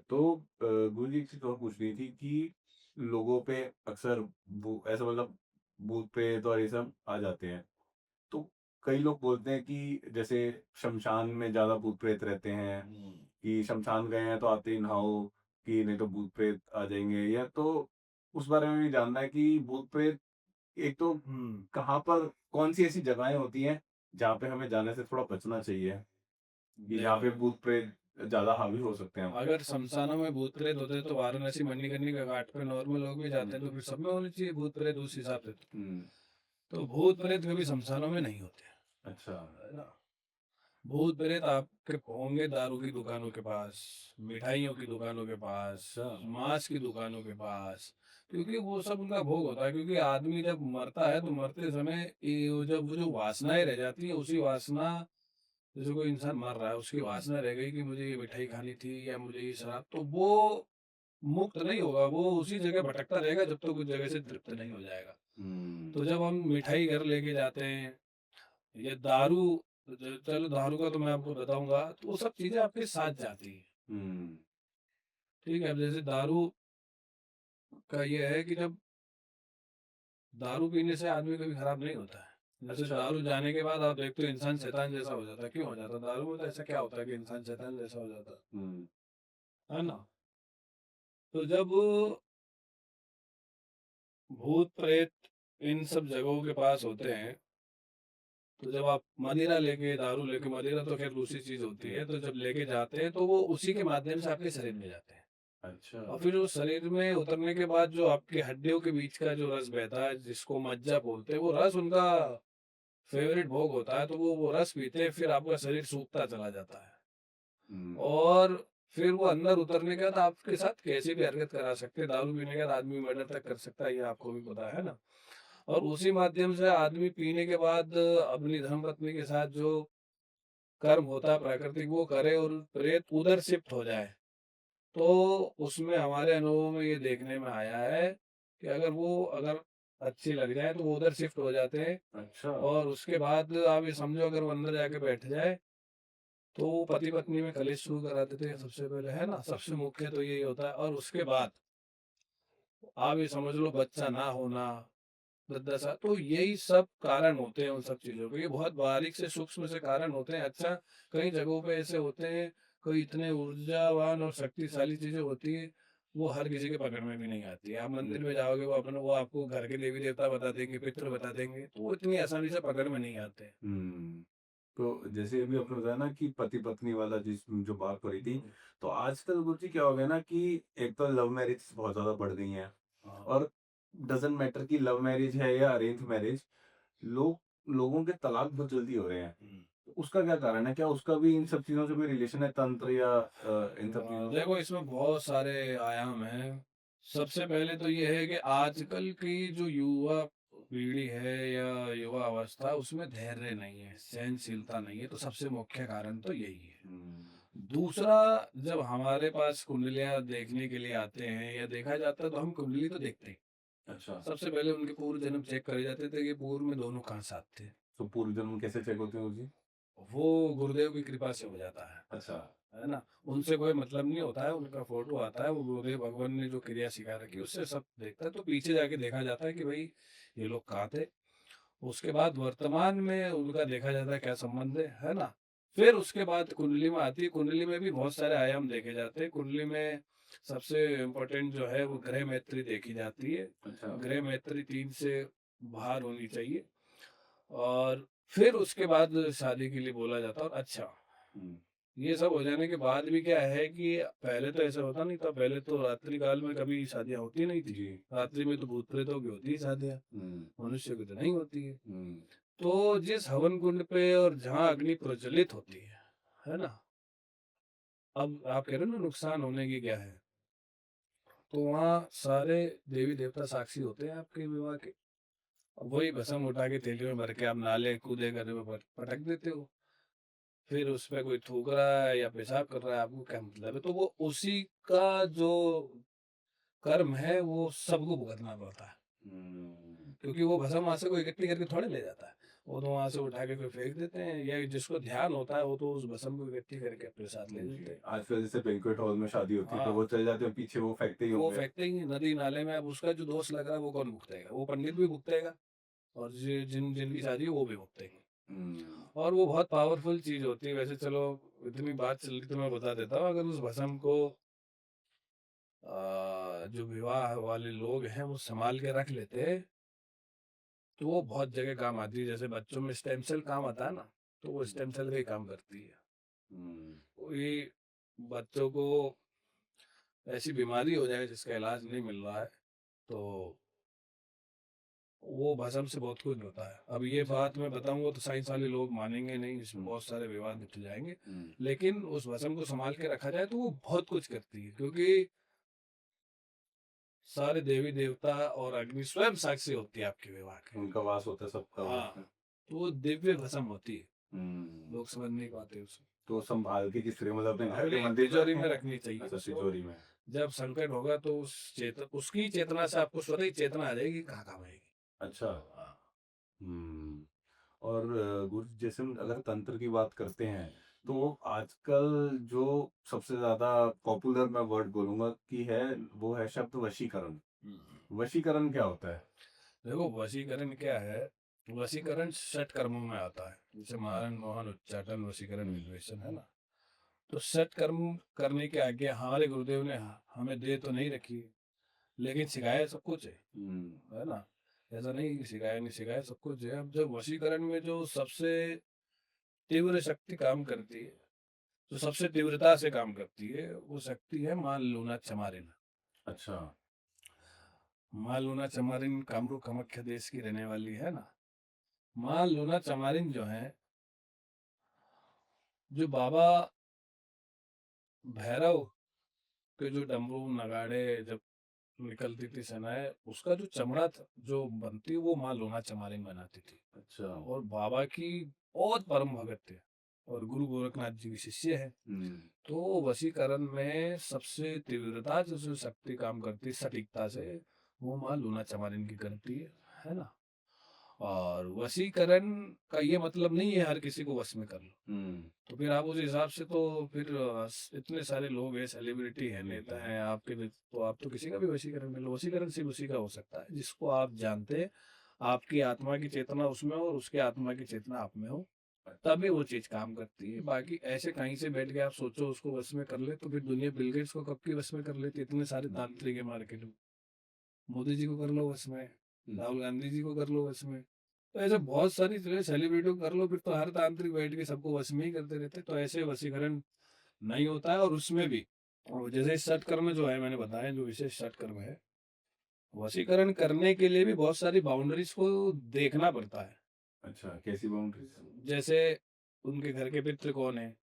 तो गुरु जी एक चीज़ और पूछनी थी कि लोगों पे अक्सर ऐसा मतलब भूत प्रेत और ये सब आ जाते हैं। तो कई लोग बोलते हैं कि जैसे शमशान में ज़्यादा भूत प्रेत रहते हैं, कि शमशान गए हैं तो आते ही नहाओ, कि नहीं तो भूत प्रेत आ जाएँगे, या तो उस बारे में भी जानना है कि भूत प्रेत एक तो कहाँ पर कौन-सी ऐसी जगहें होती हैं, जहाँ पे हमें जाने से थोड़ा बचना चाहिए, कि जहाँ पे भूत प्रेत ज़्यादा हावी हो सकते हैं? अगर शमशानों में भूत प्रेत होते हैं तो वाराणसी मणिकर्णिका घाट पे नॉर्मल लोग भी जाते हैं, तो फिर सब में होने चाहिए भूत प्रेत उस हिसाब से। तो भूत प्रेत कभी शमशानों में नहीं होते हैं, अच्छा। है ना। भूत प्रेत आपके होंगे दारू की दुकानों के पास, मिठाइयों की दुकानों के पास, मांस की दुकानों के पास, क्योंकि वो सब उनका भोग होता है। क्योंकि आदमी जब मरता है तो मरते समय जब वो जो वासनाएं रह जाती है, उसी वासना, जैसे कोई इंसान मर रहा है, उसकी वासना रह गई कि मुझे ये मिठाई खानी थी या मुझे ये शराब, तो वो मुक्त नहीं होगा, वो उसी जगह भटकता रहेगा जब तक उस जगह से तृप्त नहीं हो जाएगा। तो जब हम मिठाई घर लेके जाते हैं या दारू, चलो दारू का तो मैं आपको बताऊंगा, तो वो सब चीजें आपके साथ जाती है। ठीक है। अब जैसे दारू का ये है कि जब दारू पीने से आदमी कभी खराब नहीं होता है। जैसे दारू जाने के बाद आप देखते हो इंसान शैतान जैसा हो जाता है। क्यों हो जाता है? दारू में तो ऐसा क्या होता है कि इंसान शैतान जैसा हो जाता है ना। तो जब भूत प्रेत इन सब जगहों के पास होते हैं, तो जब आप मदिरा लेके, दारू लेके, मदिरा तो खैर दूसरी चीज होती है, तो जब लेके जाते हैं तो वो उसी के माध्यम से आपके शरीर में जाते हैं। अच्छा। और फिर वो शरीर में उतरने के बाद जो आपकी हड्डियों के बीच का जो रस बहता है, जिसको मज्जा बोलते हैं, वो रस उनका फेवरेट भोग होता है, तो वो रस पीते हैं, फिर आपका शरीर सूखता चला जाता है। हुँ। और फिर वो अंदर उतरने के बाद आपके साथ कैसी भी हरकत करा सकते हैं। दारू पीने के बाद आदमी मर्डर तक कर सकता है, ये आपको भी पता है ना। और उसी माध्यम से आदमी पीने के बाद अपनी धर्मपत्नी के साथ जो कर्म होता है प्राकृतिक, वो करे और प्रेत उधर शिफ्ट हो जाए। तो उसमें हमारे अनुभव में ये देखने में आया है कि अगर अच्छी लग जाए तो वो उधर शिफ्ट हो जाते हैं। अच्छा। और उसके बाद आप ये समझो, अगर वो अंदर जाके बैठ जाए तो वो पति पत्नी में कलेश शुरू करा देते हैं सबसे पहले, है ना। सबसे मुख्य तो यही होता है। और उसके बाद आप ये समझ लो बच्चा ना होना, 10-10 साल, तो यही सब कारण होते हैं उन सब चीजों के। ये बहुत बारीक से सूक्ष्म से कारण होते हैं। अच्छा, कई जगहों पे ऐसे होते हैं, कोई इतने ऊर्जावान और शक्तिशाली चीजें होती है, वो हर किसी के पकड़ में भी नहीं आती है। आप मंदिर में जाओगे, वो आपको घर के देवी देवता बता देंगे, पितृ बता देंगे, तो वो इतनी आसानी से पकड़ में नहीं आते हैं। हुँ। तो जैसे अभी आपने बताया ना कि पति-पत्नी वाला जो बात हो रही थी, हम्म, तो आजकल गुरुजी क्या हो गया ना कि एक तो लव मैरिज बहुत ज़्यादा बढ़ गई हैं हाँ। और डज़न्ट मैटर कि लव मैरिज है या अरेंज मैरिज, लोगों के तलाक बहुत जल्दी हो रहे हैं। हम्म। तो उसका क्या कारण है? क्या उसका भी इन सब चीज़ों से कोई रिलेशन है तंत्र या इन सब चीज़ों से? देखो, इसमें बहुत सारे आयाम हैं। सबसे पहले तो ये है कि आजकल की जो युवा पीढ़ी है या युवा अवस्था, उसमें धैर्य नहीं है, सहनशीलता नहीं है, तो सबसे मुख्य कारण तो यही है। हुँ। दूसरा, जब हमारे पास कुंडलियां देखने के लिए आते हैं या देखा जाता है, तो हम कुंडली तो देखते हैं। अच्छा। सबसे पहले उनके पूर्व जन्म चेक करे जाते थे कि पूर्व में दोनों कहाँ साथ थे। तो पूर्व जन्म कैसे चेक होते हैं गुरुजी? वो गुरुदेव की कृपा से हो जाता अच्छा। है ना। उनसे कोई मतलब नहीं होता है, उनका फोटो आता है, वो गुरुदेव भगवान ने जो क्रिया सिखा रखी है उससे सब देखता है। तो पीछे जाके देखा जाता है कि भाई ये लोग कहाँ थे। उसके बाद वर्तमान में उनका देखा जाता है क्या संबंध है ना। फिर उसके बाद कुंडली में आती है। कुंडली में भी बहुत सारे आयाम देखे जाते हैं। कुंडली में सबसे इम्पोर्टेंट जो है वो ग्रह मैत्री देखी जाती है। अच्छा। ग्रह मैत्री 3 से बाहर होनी चाहिए। और फिर उसके बाद शादी के लिए बोला जाता है। और अच्छा, हुँ। ये सब हो जाने के बाद भी क्या है कि पहले तो ऐसा होता नहीं था। पहले तो रात्रि काल में कभी शादियां होती नहीं थी। जी। रात्रि में तो भूत प्रेतों की होती है शादियां, हुँ। मनुष्य की तो नहीं होती है। हुँ। तो जिस हवन कुंड पे और जहाँ अग्नि प्रज्वलित होती है ना। अब आप कह रहे हो ना नुकसान होने की क्या है, तो वहाँ सारे देवी देवता साक्षी होते हैं आपके विवाह के। अब वही भस्म उठा के थैली में भर के आप नाले कूदे करने में पटक देते हो। फिर उसपे कोई थूक रहा है या पेशाब कर रहा है, आपको क्या मतलब है। तो वो उसी का जो कर्म है वो सबको भुगतना पड़ता है। हुँ। क्योंकि वो भस्म वहां से कोई इकट्ठी करके थोड़े ले जाता है। वो तो वहां से उठा के कोई फेंक देते हैं, या जिसको ध्यान होता है वो तो उस भस्म को इकट्ठी करके अपने साथ ले जी। जाते हैं। आजकल जैसे बैंक्वेट हॉल में शादी होती है, तो हाँ, वो चले जाते हैं पीछे वो फेंकते ही वो होंगे। फेंकते ही हैं नदी नाले में। अब उसका जो दोष लग रहा है वो कौन भुगतेगा? वो पंडित भी भुगतेगा, और जिनकी शादी है वो भी भुगतेंगे। हुँ। और वो बहुत पावरफुल चीज होती है। वैसे चलो, इतनी बात चल रही तो मैं बता देता हूँ। अगर उस भस्म को जो विवाह वाले लोग हैं वो संभाल के रख लेते, तो वो बहुत जगह काम आती है। जैसे बच्चों में स्टेम सेल काम आता है ना, तो वो स्टेम सेल का ही काम करती है। हुँ। कोई बच्चों को ऐसी बीमारी हो जाए जिसका इलाज नहीं मिल रहा है, तो वो भस्म से बहुत कुछ होता है। अब ये बात मैं बताऊंगा तो साइंस वाले लोग मानेंगे नहीं, इसमें हुँ। बहुत सारे विवाद निकल जाएंगे। हुँ। लेकिन उस भस्म को संभाल के रखा जाए तो वो बहुत कुछ करती है, क्योंकि सारे देवी देवता और अग्नि स्वयं साक्षी होती है आपके विवाह के। उनका वास होता है सबका वो हाँ, उसमें। तो वो दिव्य भस्म होती है। हुँ। लोग समझ नहीं पाते उसे। तो सँभाल के किस तरह मतलब अपने घर के अपनी मंदिर में तिजोरी रखें? में रखनी चाहिए अच्छा, उसको। तिजोरी में। जब संकट होगा तो उसकी चेतना से आपको स्वतः ही चेतना आ जाएगी कहाँ काम आएगी। अच्छा। हाँ। हुँ। और गुरु जैसे हम अगर तंत्र की बात करते हैं, हम्म, तो आजकल जो सबसे ज़्यादा पॉपुलर मैं वर्ड बोलूँगा कि है, वो है शब्द वशीकरण। हम्म। वशीकरण क्या होता है? देखो, वशीकरण क्या है। वशीकरण षट कर्मों में आता है, जैसे मारण मोहन उच्चाटन वशीकरण विद्वेषण, है ना। तो षट कर्म करने की आज्ञा हमारे गुरुदेव ने हमें दे तो नहीं रखी है, लेकिन सिखाया सब कुछ है हुँ। ना। ऐसा नहीं सिखाया नहीं सिखाया सब कुछ है। अब जब वशीकरण में जो सबसे तीव्र शक्ति काम करती है, जो सबसे तीव्रता से काम करती है, वो शक्ति है माँ लूना चमारिन। अच्छा। माँ लूना चमारिन कामरू कामाख्या देश की रहने वाली है ना। माँ लूना चमारिन जो है, जो बाबा भैरव के जो डमरू नगाड़े जब निकलती थी सेनाएं, उसका जो चमड़ा था जो बनती वो माँ लूना चमारिन बनाती थी। अच्छा। और बाबा की बहुत परम भगत थे और गुरु गोरखनाथ जी के शिष्य है। तो वशीकरण में सबसे तीव्रता जो शक्ति काम करती है सटीकता से, वो माँ लूना चमारिन की करती है ना। और वशीकरण का ये मतलब नहीं है हर किसी को वश में कर लो। तो फिर आप उस हिसाब से तो फिर इतने सारे लोग हैं, सेलिब्रिटी है, नेता हैं आपके तो आप तो किसी का भी वशीकरण कर लो। वशीकरण सिर्फ उसी का हो सकता है जिसको आप जानते हैं, आपकी आत्मा की चेतना उसमें हो और उसके आत्मा की चेतना आप में हो, तभी वो चीज काम करती है। बाकी ऐसे कहीं से बैठ के आप सोचो उसको वश में कर ले, तो फिर दुनिया बिल गेट्स को कब की वश में कर लेती है। इतने सारे तांत्रिक है मार्केट में, मोदी जी को कर लो वश में, राहुल गांधी जी को कर लो वश में, तो ऐसे बहुत सारी सेलिब्रिटी को कर लो, फिर तो हर तांत्रिक बैठ के सबको वश में ही करते रहते। तो ऐसे वशीकरण नहीं होता है। और उसमें भी और जैसे सटकर्म जो है, मैंने बताया जो विशेष सटकर्म है, वशीकरण करने के लिए भी बहुत सारी बाउंड्रीज को देखना पड़ता है। अच्छा, कैसी बाउंड्रीज? जैसे उनके घर के पितृ कौन है,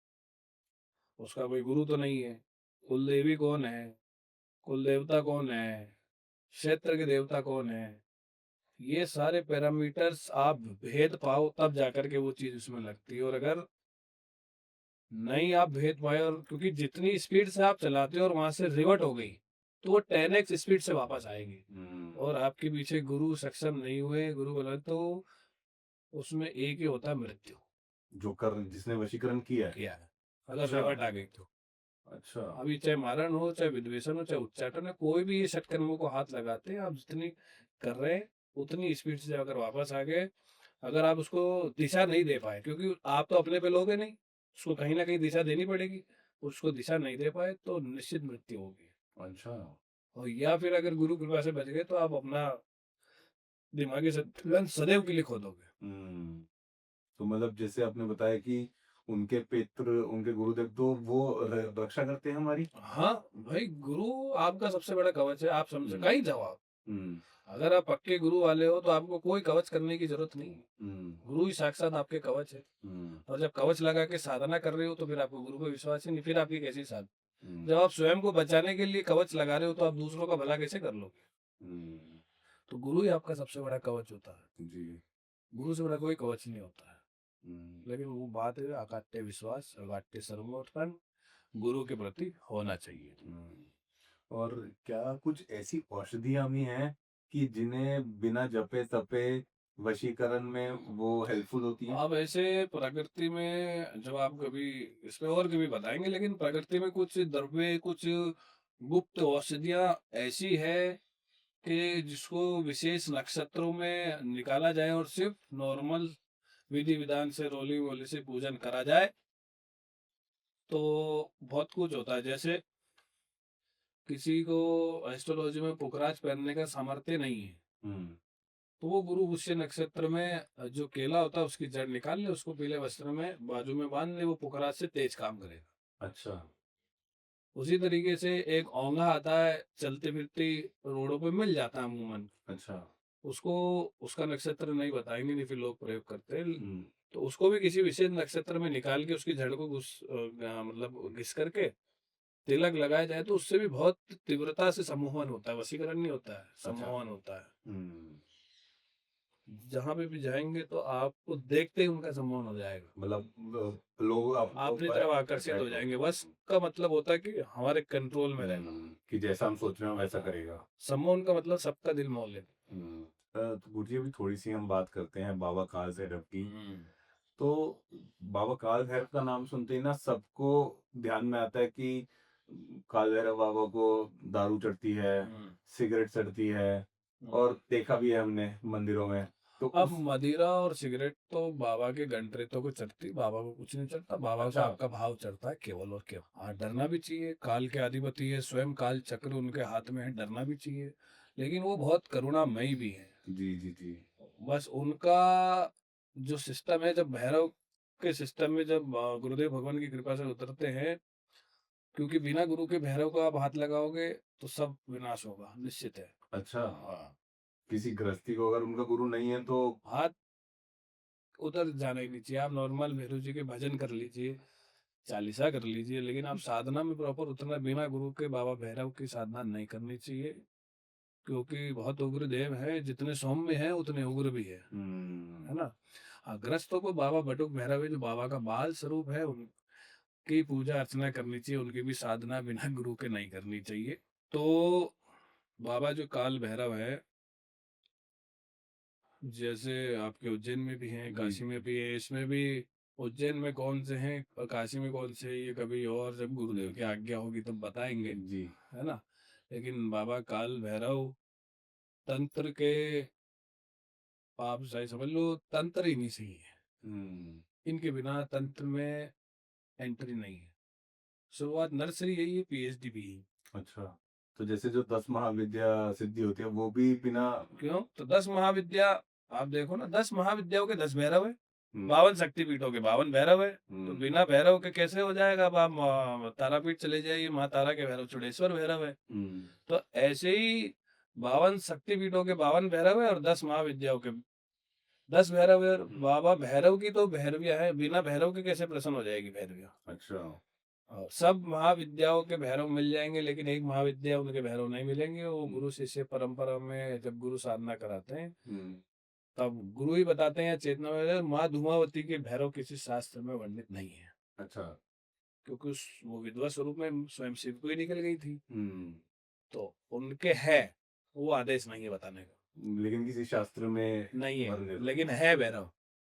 उसका कोई गुरु तो नहीं है, कुल देवी कौन है, कुल देवता कौन है, क्षेत्र के देवता कौन है, ये सारे पैरामीटर्स आप भेद पाओ तब जाकर के वो चीज उसमें लगती है। और अगर नहीं आप भेद पाए, और क्योंकि जितनी स्पीड से आप चलाते हो और वहां से रिवर्ट हो गई, तो वो 10x स्पीड से वापस आएगी। और आपके पीछे गुरु सक्षम नहीं हुए, गुरु गलत, तो उसमें एक ही होता है मृत्यु। जो कर जिसने वशीकरण किया किया है अगर अच्छा। रिवर्ट आ गई तो। अच्छा। अभी चाहे मारण हो, चाहे विद्वेषण हो, चाहे उच्चाटन हो, कोई भी ये षटकर्मों को हाथ लगाते हैं, आप जितनी कर रहे हैं उतनी स्पीड से अगर वापस आ गए, अगर आप उसको दिशा नहीं दे पाए, क्योंकि आप तो अपने पे लोगे नहीं, उसको कहीं ना कहीं दिशा देनी पड़ेगी, उसको दिशा नहीं दे पाए तो निश्चित मृत्यु होगी। अच्छा। और या फिर अगर गुरु कृपा से बच गए तो आप अपना दिमागी संतुलन सदैव के लिए खो दोगे। तो मतलब जैसे आपने बताया कि उनके पितृ, उनके गुरुदेव तो वो रक्षा करते हैं हमारी। हाँ भाई, गुरु आपका सबसे बड़ा कवच है। आप समझे कहीं जाओ आप, हम्म। अगर आप पक्के गुरु वाले हो तो आपको कोई कवच करने की जरूरत नहीं है। गुरु ही साक्षात आपके कवच है। और जब कवच लगा के साधना कर रहे हो तो फिर आपको गुरु पे विश्वास ही नहीं, फिर आपकी कैसी साधना। जब आप स्वयं को बचाने के लिए कवच लगा रहे हो तो आप दूसरों का भला कैसे कर लोगे। तो गुरु ही आपका सबसे बड़ा कवच होता है जी। गुरु से बड़ा कोई कवच नहीं होता है। लेकिन वो बात है, अकाट्य विश्वास, अकाट्य सर्वोत्थान गुरु के प्रति होना चाहिए। और क्या कुछ ऐसी औषधियां भी हैं कि जिन्हें बिना जपे तपे वशीकरण में वो हेल्पफुल होती हैं? अब ऐसे प्रकृति में जब आप कभी इसमें और कभी बताएंगे, लेकिन प्रकृति में कुछ द्रव्य, कुछ गुप्त औषधियां ऐसी है कि जिसको विशेष नक्षत्रों में निकाला जाए और सिर्फ नॉर्मल विधि विधान से रोली वोली से पूजन करा जाए तो बहुत कुछ होता है। जैसे किसी को एस्ट्रोलॉजी में पुखराज पहनने का सामर्थ्य नहीं है, तो वो गुरु पुष्य नक्षत्र में जो केला होता है उसकी जड़ निकाल ले, उसको पीले वस्त्र में बाजू में बांध ले, वो पुखराज से तेज काम करेगा। अच्छा। उसी तरीके से एक औंधा आता है, चलते फिरते रोडों पे मिल जाता है अमूमन। अच्छा। उसको उसका नक्षत्र नहीं बताएंगे, नहीं फिर लोग प्रयोग करते हैं। तो उसको भी किसी विशेष नक्षत्र में निकाल के उसकी जड़ को मतलब घिस करके तिलक लगाया जाए तो उससे भी बहुत तीव्रता से सम्मोहन होता है। वशीकरण नहीं होता है, सम्मोहन होता है। जहां पे भी जाएंगे तो आपको देखते ही उनका सम्मोहन हो जाएगा, मतलब लोग अपनी तरफ आकर्षित हो जाएंगे। बस का मतलब होता है कि हमारे कंट्रोल में रहना, कि जैसा हम सोच रहे हो वैसा करेगा। सम्मोहन का मतलब सबका दिल मोह लेना। तो गुरुजी अभी थोड़ी सी हम बात करते हैं बाबा काल भैरव की। तो बाबा काल भैरव का नाम सुनते ही ना सबको ध्यान में आता है कि काल भैरव बाबा को दारू चढ़ती है, सिगरेट चढ़ती है, और देखा भी है हमने मंदिरों में। तो अब मदिरा और सिगरेट तो बाबा के गंटरेतों को चढ़ती, बाबा को कुछ नहीं चढ़ता। बाबा को आपका भाव चढ़ता है केवल और केवल। हाँ, डरना भी चाहिए, काल के अधिपति है स्वयं, काल चक्र उनके हाथ में है, डरना भी चाहिए। लेकिन वो बहुत करुणामयी भी है। जी, जी, जी। बस उनका जो सिस्टम है, जब भैरव के सिस्टम में जब गुरुदेव भगवान की कृपा से उतरते हैं, क्योंकि बिना गुरु के भैरव को आप हाथ लगाओगे तो सब विनाश होगा, निश्चित है। अच्छा, हाँ, किसी गृहस्थी को अगर उनका गुरु नहीं है तो हाथ उधर जाना ही नहीं चाहिए। आप नॉर्मल भैरव जी के भजन कर लीजिए, चालीसा कर लीजिए, लेकिन आप साधना में प्रॉपर उतरना, बिना गुरु के बाबा भैरव की साधना नहीं करनी चाहिए, क्योंकि बहुत उग्र देव है, जितने सौम्य है उतने उग्र भी है ना। हाँ, ग्रस्तों को बाबा बटुक भैरव है, जो बाबा का बाल स्वरूप है, उनकी पूजा अर्चना करनी चाहिए, उनकी भी साधना बिना गुरु के नहीं करनी चाहिए। तो बाबा जो काल भैरव है, जैसे आपके उज्जैन में भी हैं, जी, काशी में भी है, इसमें भी उज्जैन में कौन से हैं और काशी में कौन से हैं, ये कभी और जब गुरुदेव की आज्ञा होगी तब बताएंगे, जी। है ना। लेकिन बाबा काल भैरव तंत्र के, आप सही समझ लो, तंत्र ही नहीं सही है। हुँ, इनके बिना तंत्र में एंट्री नहीं है। शुरुआत नर्सरी यही है, पीएचडी भी है। अच्छा। तो जैसे जो 10 महाविद्या सिद्धि होती है वो भी बिना क्यों? तो 10 महाविद्या, आप देखो ना, 10 महाविद्याओं के 10 भैरव है, हुँ, 52 शक्तिपीठों के 52 भैरव है। तो हुँ, बिना भैरव के कैसे हो जाएगा? अब आप तारापीठ चले जाइए, माँ तारा के भैरव चुड़ेश्वर भैरव है। हुँ, तो ऐसे ही 52 शक्तिपीठों के 52 भैरव है और 10 महाविद्याओं के 10 भैरव है। और हुँ। बाबा भैरव की तो भैरविया है, बिना भैरव के कैसे प्रसन्न हो जाएगी भैरविया? अच्छा। और सब महाविद्याओं के भैरव मिल जाएंगे, लेकिन एक महाविद्या उनके भैरव नहीं मिलेंगे। वो हुँ, गुरु शिष्य परंपरा में जब गुरु साधना कराते हैं, हुँ, तब गुरु ही बताते हैं, चेतना में माँ धूमावती के भैरव किसी शास्त्र में वर्णित नहीं है, अच्छा। क्योंकि वो विधवा स्वरूप में स्वयं शिव को ही निकल गई थी। हुँ, तो उनके है, वो आदेश नहीं है बताने का, लेकिन किसी शास्त्र में नहीं है, वर्णित लेकिन है भैरव।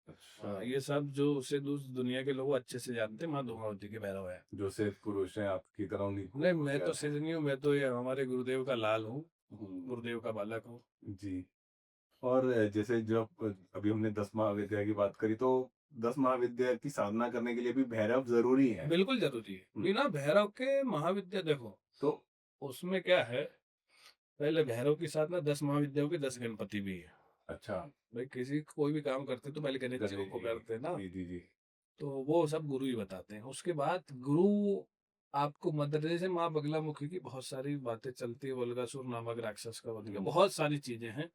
अच्छा, हाँ, ये सब जो उसे दुनिया के लोग अच्छे से जानते हैं, माँ धूमावती के भैरव है। जो सिद्ध पुरुष हैं आपकी तरह उन्हीं को नहीं, मैं तो ज्ञात है। सिद्ध नहीं हूँ, मैं तो ये हमारे गुरुदेव का लाल हूँ, हुँ, गुरुदेव का बालक हूँ। जी। और जैसे जब अभी हमने 10 महाविद्या की बात करी तो 10 महाविद्या की साधना करने के लिए भी भैरव ज़रूरी है। बिल्कुल जरूरी है, हुँ, बिना भैरव के महाविद्या देखो, तो उसमें क्या है, पहले भैरव के साथ ना 10 महाविद्याओं के 10 गणपति भी है। अच्छा, भाई किसी कोई भी काम करते तो पहले गणेश जी गणेश को जी। करते हैं ना। जी, जी, जी। तो वो सब गुरु ही बताते हैं। उसके बाद गुरु आपको मदद, जैसे माँ बगलामुखी की बहुत सारी बातें चलती है, वल्गासुर नामक राक्षस का वध किया, हुँ, बहुत सारी चीजें हैं।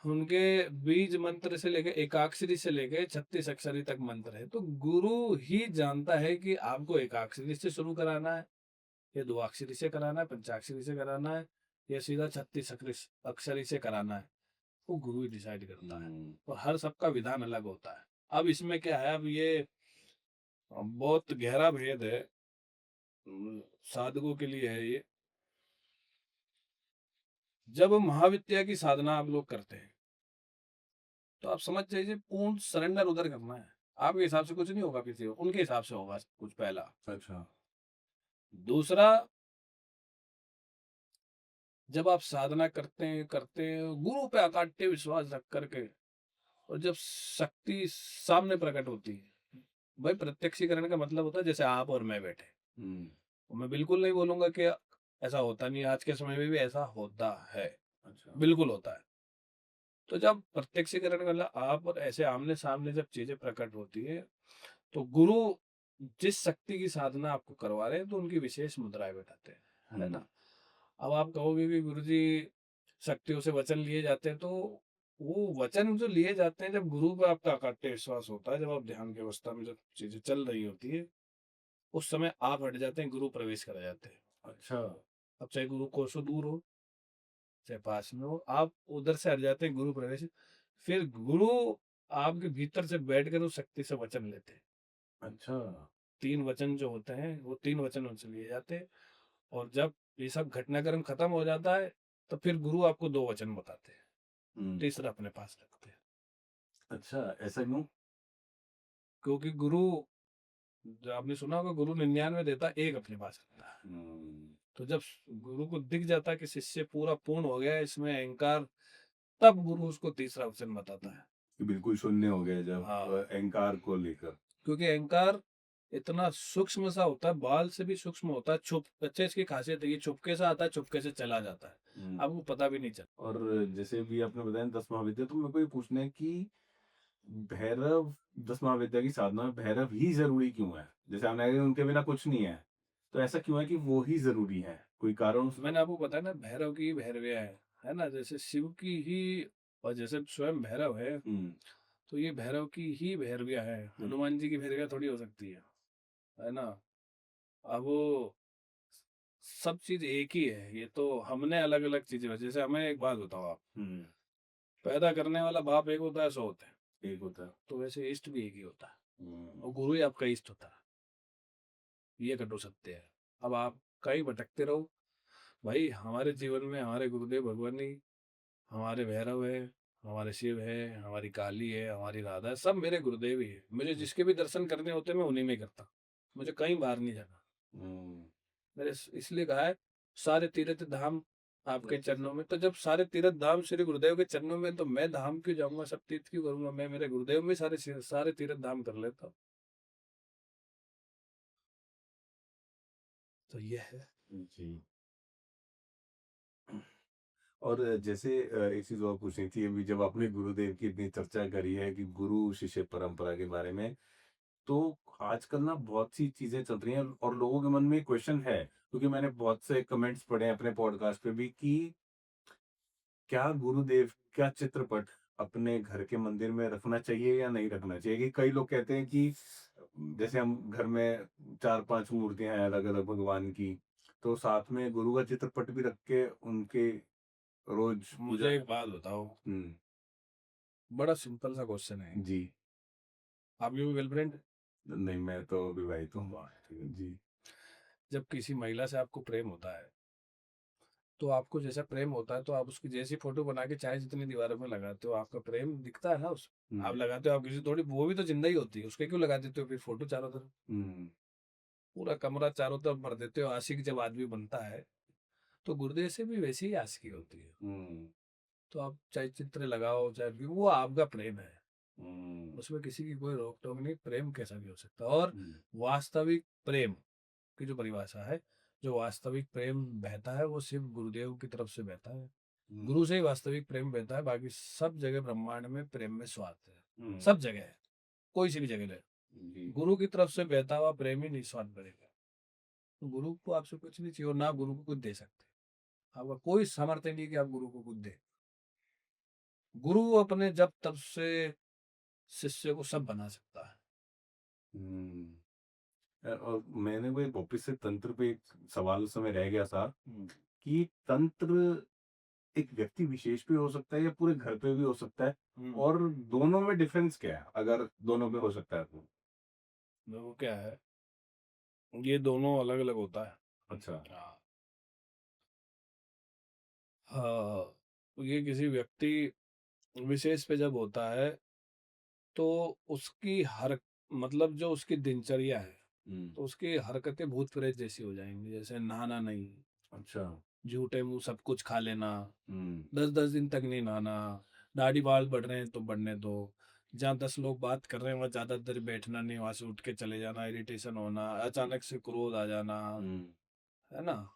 उनके बीज मंत्र से लेके एकाक्षरी से लेके 36 अक्षरी तक मंत्र है। तो गुरु ही जानता है कि आपको एकाक्षरी से शुरू कराना है, या दो अक्षरी से कराना है, पंचाक्षरी से कराना है, या सीधा 36 अक्षरी से कराना है। वो गुरु ही डिसाइड करता है। हुँ, और हर सबका विधान अलग होता है। अब इसमें क्या है, अब ये बहुत गहरा भेद है, साधकों के लिए है ये। जब महाविद्या की साधना आप लोग करते हैं, तो आप समझ जाइए पूर्ण सरेंडर उधर करना है। आपके हिसाब से कुछ नहीं होगा, किसी को उनके हिसाब से होगा सब कुछ, पहला। अच्छा। दूसरा, जब आप साधना करते हैं गुरु पे अकाट्य विश्वास रख करके, और जब शक्ति सामने प्रकट होती है, भाई प्रत्यक्षीकरण का मतलब होता है जैसे आप और मैं बैठे। हुँ, मैं बिल्कुल नहीं बोलूंगा कि ऐसा होता नहीं, आज के समय में भी ऐसा होता है, अच्छा। बिल्कुल होता है। तो जब प्रत्यक्षीकरण मतलब आप और ऐसे आमने सामने जब चीजें प्रकट होती है, तो गुरु जिस शक्ति की साधना आपको करवा रहे हैं, तो उनकी विशेष मुद्राएं बैठाते हैं, है हुँ, ना। अब आप कहोगे कि गुरु जी शक्तियों से वचन लिए जाते हैं, तो वो वचन जो लिए जाते हैं, जब गुरु पे आपका अकाट्य विश्वास होता है, जब आप ध्यान की अवस्था में जब चीजें चल रही होती है, उस समय आप हट जाते हैं, गुरु प्रवेश कर जाते हैं। अच्छा। अब चाहे गुरु कोसों दूर हो, चाहे पास में हो, आप उधर से हट जाते हैं, गुरु प्रवेश। फिर गुरु आपके भीतर से बैठ कर उस शक्ति से वचन लेते हैं। अच्छा। 3 वचन जो होते हैं, वो 3 वचन उनसे लिए जाते हैं। और जब ये सब घटनाक्रम खत्म हो जाता है, तो फिर गुरु आपको 2 वचन बताते हैं, हुँ, तीसरा अपने पास रखते हैं। अच्छा ऐसा क्यों? क्योंकि गुरु, जो आपने सुना होगा, गुरु 99 देता है, 1 अपने पास रखता है। हुँ, तो जब गुरु को दिख जाता है कि शिष्य पूरा पूर्ण हो गया है, इसमें अहंकार, तब गुरु उसको तीसरा वचन बताता है। कि बिल्कुल शून्य हो गए जब हाँ, अहंकार को लेकर। क्योंकि अहंकार इतना सूक्ष्म सा होता है, बाल से भी सूक्ष्म होता है। छुप अच्छा, इसकी खासियत है ये चुपके से आता है, चुपके से चला जाता है, आपको पता भी नहीं चलता। और जैसे भी आपने बताया 10 महाविद्या, तो मेरे को ये पूछना है कि भैरव 10 महाविद्या की साधना में भैरव ही ज़रूरी क्यों है? जैसे आपने कहा कि उनके बिना कुछ नहीं है, तो ऐसा क्यों है कि वो ही ज़रूरी है? कोई कारण उसका? मैंने आपको बताया ना, भैरव की भैरविया है ना, जैसे शिव की ही, और जैसे स्वयं भैरव है, हुँ, तो ये भैरव की ही भैरविया है। हनुमान जी की भैरविया थोड़ी हो सकती है ना। अब वो सब चीज एक ही है, ये तो हमने अलग अलग चीजें, जैसे हमें एक बात बताओ आप, हुँ, पैदा करने वाला बाप एक होता है, 100 होते हैं, एक होता है। तो वैसे इष्ट भी एक ही होता है, हुँ, और गुरु ही आपका इष्ट होता है। ये कटु सत्य है। अब आप कहीं भटकते रहो, भाई हमारे जीवन में हमारे गुरुदेव भगवान ही, हमारे भैरव है, हमारे शिव है, हमारी काली है, हमारी राधा है, सब मेरे गुरुदेव ही है। मुझे जिसके भी दर्शन करने होते हैं मैं उन्हीं में करता, मुझे कहीं बाहर नहीं जाना। हुँ, मैंने इसलिए कहा है, सारे तीर्थ धाम आपके चरणों में, तो जब सारे तीर्थ धाम श्री गुरुदेव के चरणों में, तो मैं धाम क्यों जाऊंगा, सब तीर्थ क्यों करूंगा, मैं मेरे गुरुदेव में सारे सारे तीर्थ धाम कर लेता हूँ। तो ये है। जी। और जैसे एक चीज़ और पूछनी थी अभी, जब आपने गुरुदेव की इतनी चर्चा करी है कि गुरु शिष्य परंपरा के बारे में, तो आजकल ना बहुत सी चीज़ें चल रही हैं और लोगों के मन में क्वेश्चन है, क्योंकि मैंने बहुत से कमेंट्स पढ़े हैं अपने पॉडकास्ट पे भी कि क्या गुरुदेव का चित्रपट अपने घर के मंदिर में रखना चाहिए या नहीं रखना चाहिए? कि कई लोग कहते हैं कि जैसे हम घर में 4-5 मूर्तियाँ हैं अलग-अलग भगवान की, तो साथ में गुरु का चित्रपट भी रख के उनके रोज़ पूजा। मुझे एक बात बताओ, हुँ, बड़ा सिंपल सा क्वेश्चन है, जी। आपकी कोई गर्लफ्रेंड? नहीं, मैं तो विवाहित हूँ। वाह, ठीक है। जी। जब किसी महिला से आपको प्रेम होता है, तो आपको जैसा प्रेम होता है, तो आप उसकी जैसी फोटो बना के चाहे जितनी दीवारों में लगाते हो, आपका प्रेम दिखता है ना उस, हुँ, आप लगाते हो, आप किसी थोड़ी, वो भी तो जिंदा ही होती है, उसके क्यों लगा देते हो फिर फोटो चारों तरफ, हुँ, पूरा कमरा चारों तरफ भर देते हो। आशिक जब आदमी बनता है, तो गुर्दे से भी वैसी ही आशिकी होती है। हुँ, तो आप चाहे चित्र लगाओ, चाहे वो आपका प्रेम है, हुँ, उसमें किसी की कोई रोक टोक नहीं, प्रेम कैसा भी हो सकता है। और हुँ, वास्तविक प्रेम की जो परिभाषा है, जो वास्तविक प्रेम बहता है वो सिर्फ गुरुदेव की तरफ से बहता है, हुँ, गुरु से ही वास्तविक प्रेम बहता है। बाकी सब जगह ब्रह्मांड में प्रेम में स्वार्थ है, हुँ, सब जगह है, कोई सी भी जगह ले, जी। गुरु की तरफ से बहता हुआ प्रेम ही निस्वार्थ बनेगा। तो गुरु को आपसे कुछ नहीं चाहिए, और ना गुरु को कुछ दे सकते, आपका कोई सामर्थ्य नहीं कि आप गुरु को कुछ दे। गुरु अपने जब तब से शिष्य को सब बना सकता है। हुँ। और मैंने वो एक वापस से तंत्र पे एक सवाल उस समय रह गया था कि तंत्र एक व्यक्ति विशेष पे हो सकता है या पूरे घर पे भी हो सकता है? हम्म। और दोनों में डिफरेंस क्या है? अगर दोनों पे हो सकता है तो? देखो क्या है, ये दोनों अलग अलग होता है। अच्छा। हाँ। हाँ, ये किसी व्यक्ति विशेष पे जब होता है, तो उसकी हर, मतलब जो उसकी दिनचर्या है, हुँ, तो उसकी हरकतें भूत प्रेत जैसी हो जाएंगी। जैसे नहाना नहीं, अच्छा। झूठे मुंह सब कुछ खा लेना, हुँ, 10-10 दिन तक नहीं नहाना, दाढ़ी बाल बढ़ रहे हैं तो बढ़ने दो, जहाँ 10 लोग बात कर रहे हैं वहाँ ज्यादा देर बैठना नहीं, वहां से उठ के चले जाना, इरिटेशन होना, अचानक से क्रोध आ जाना, हुँ, है ना,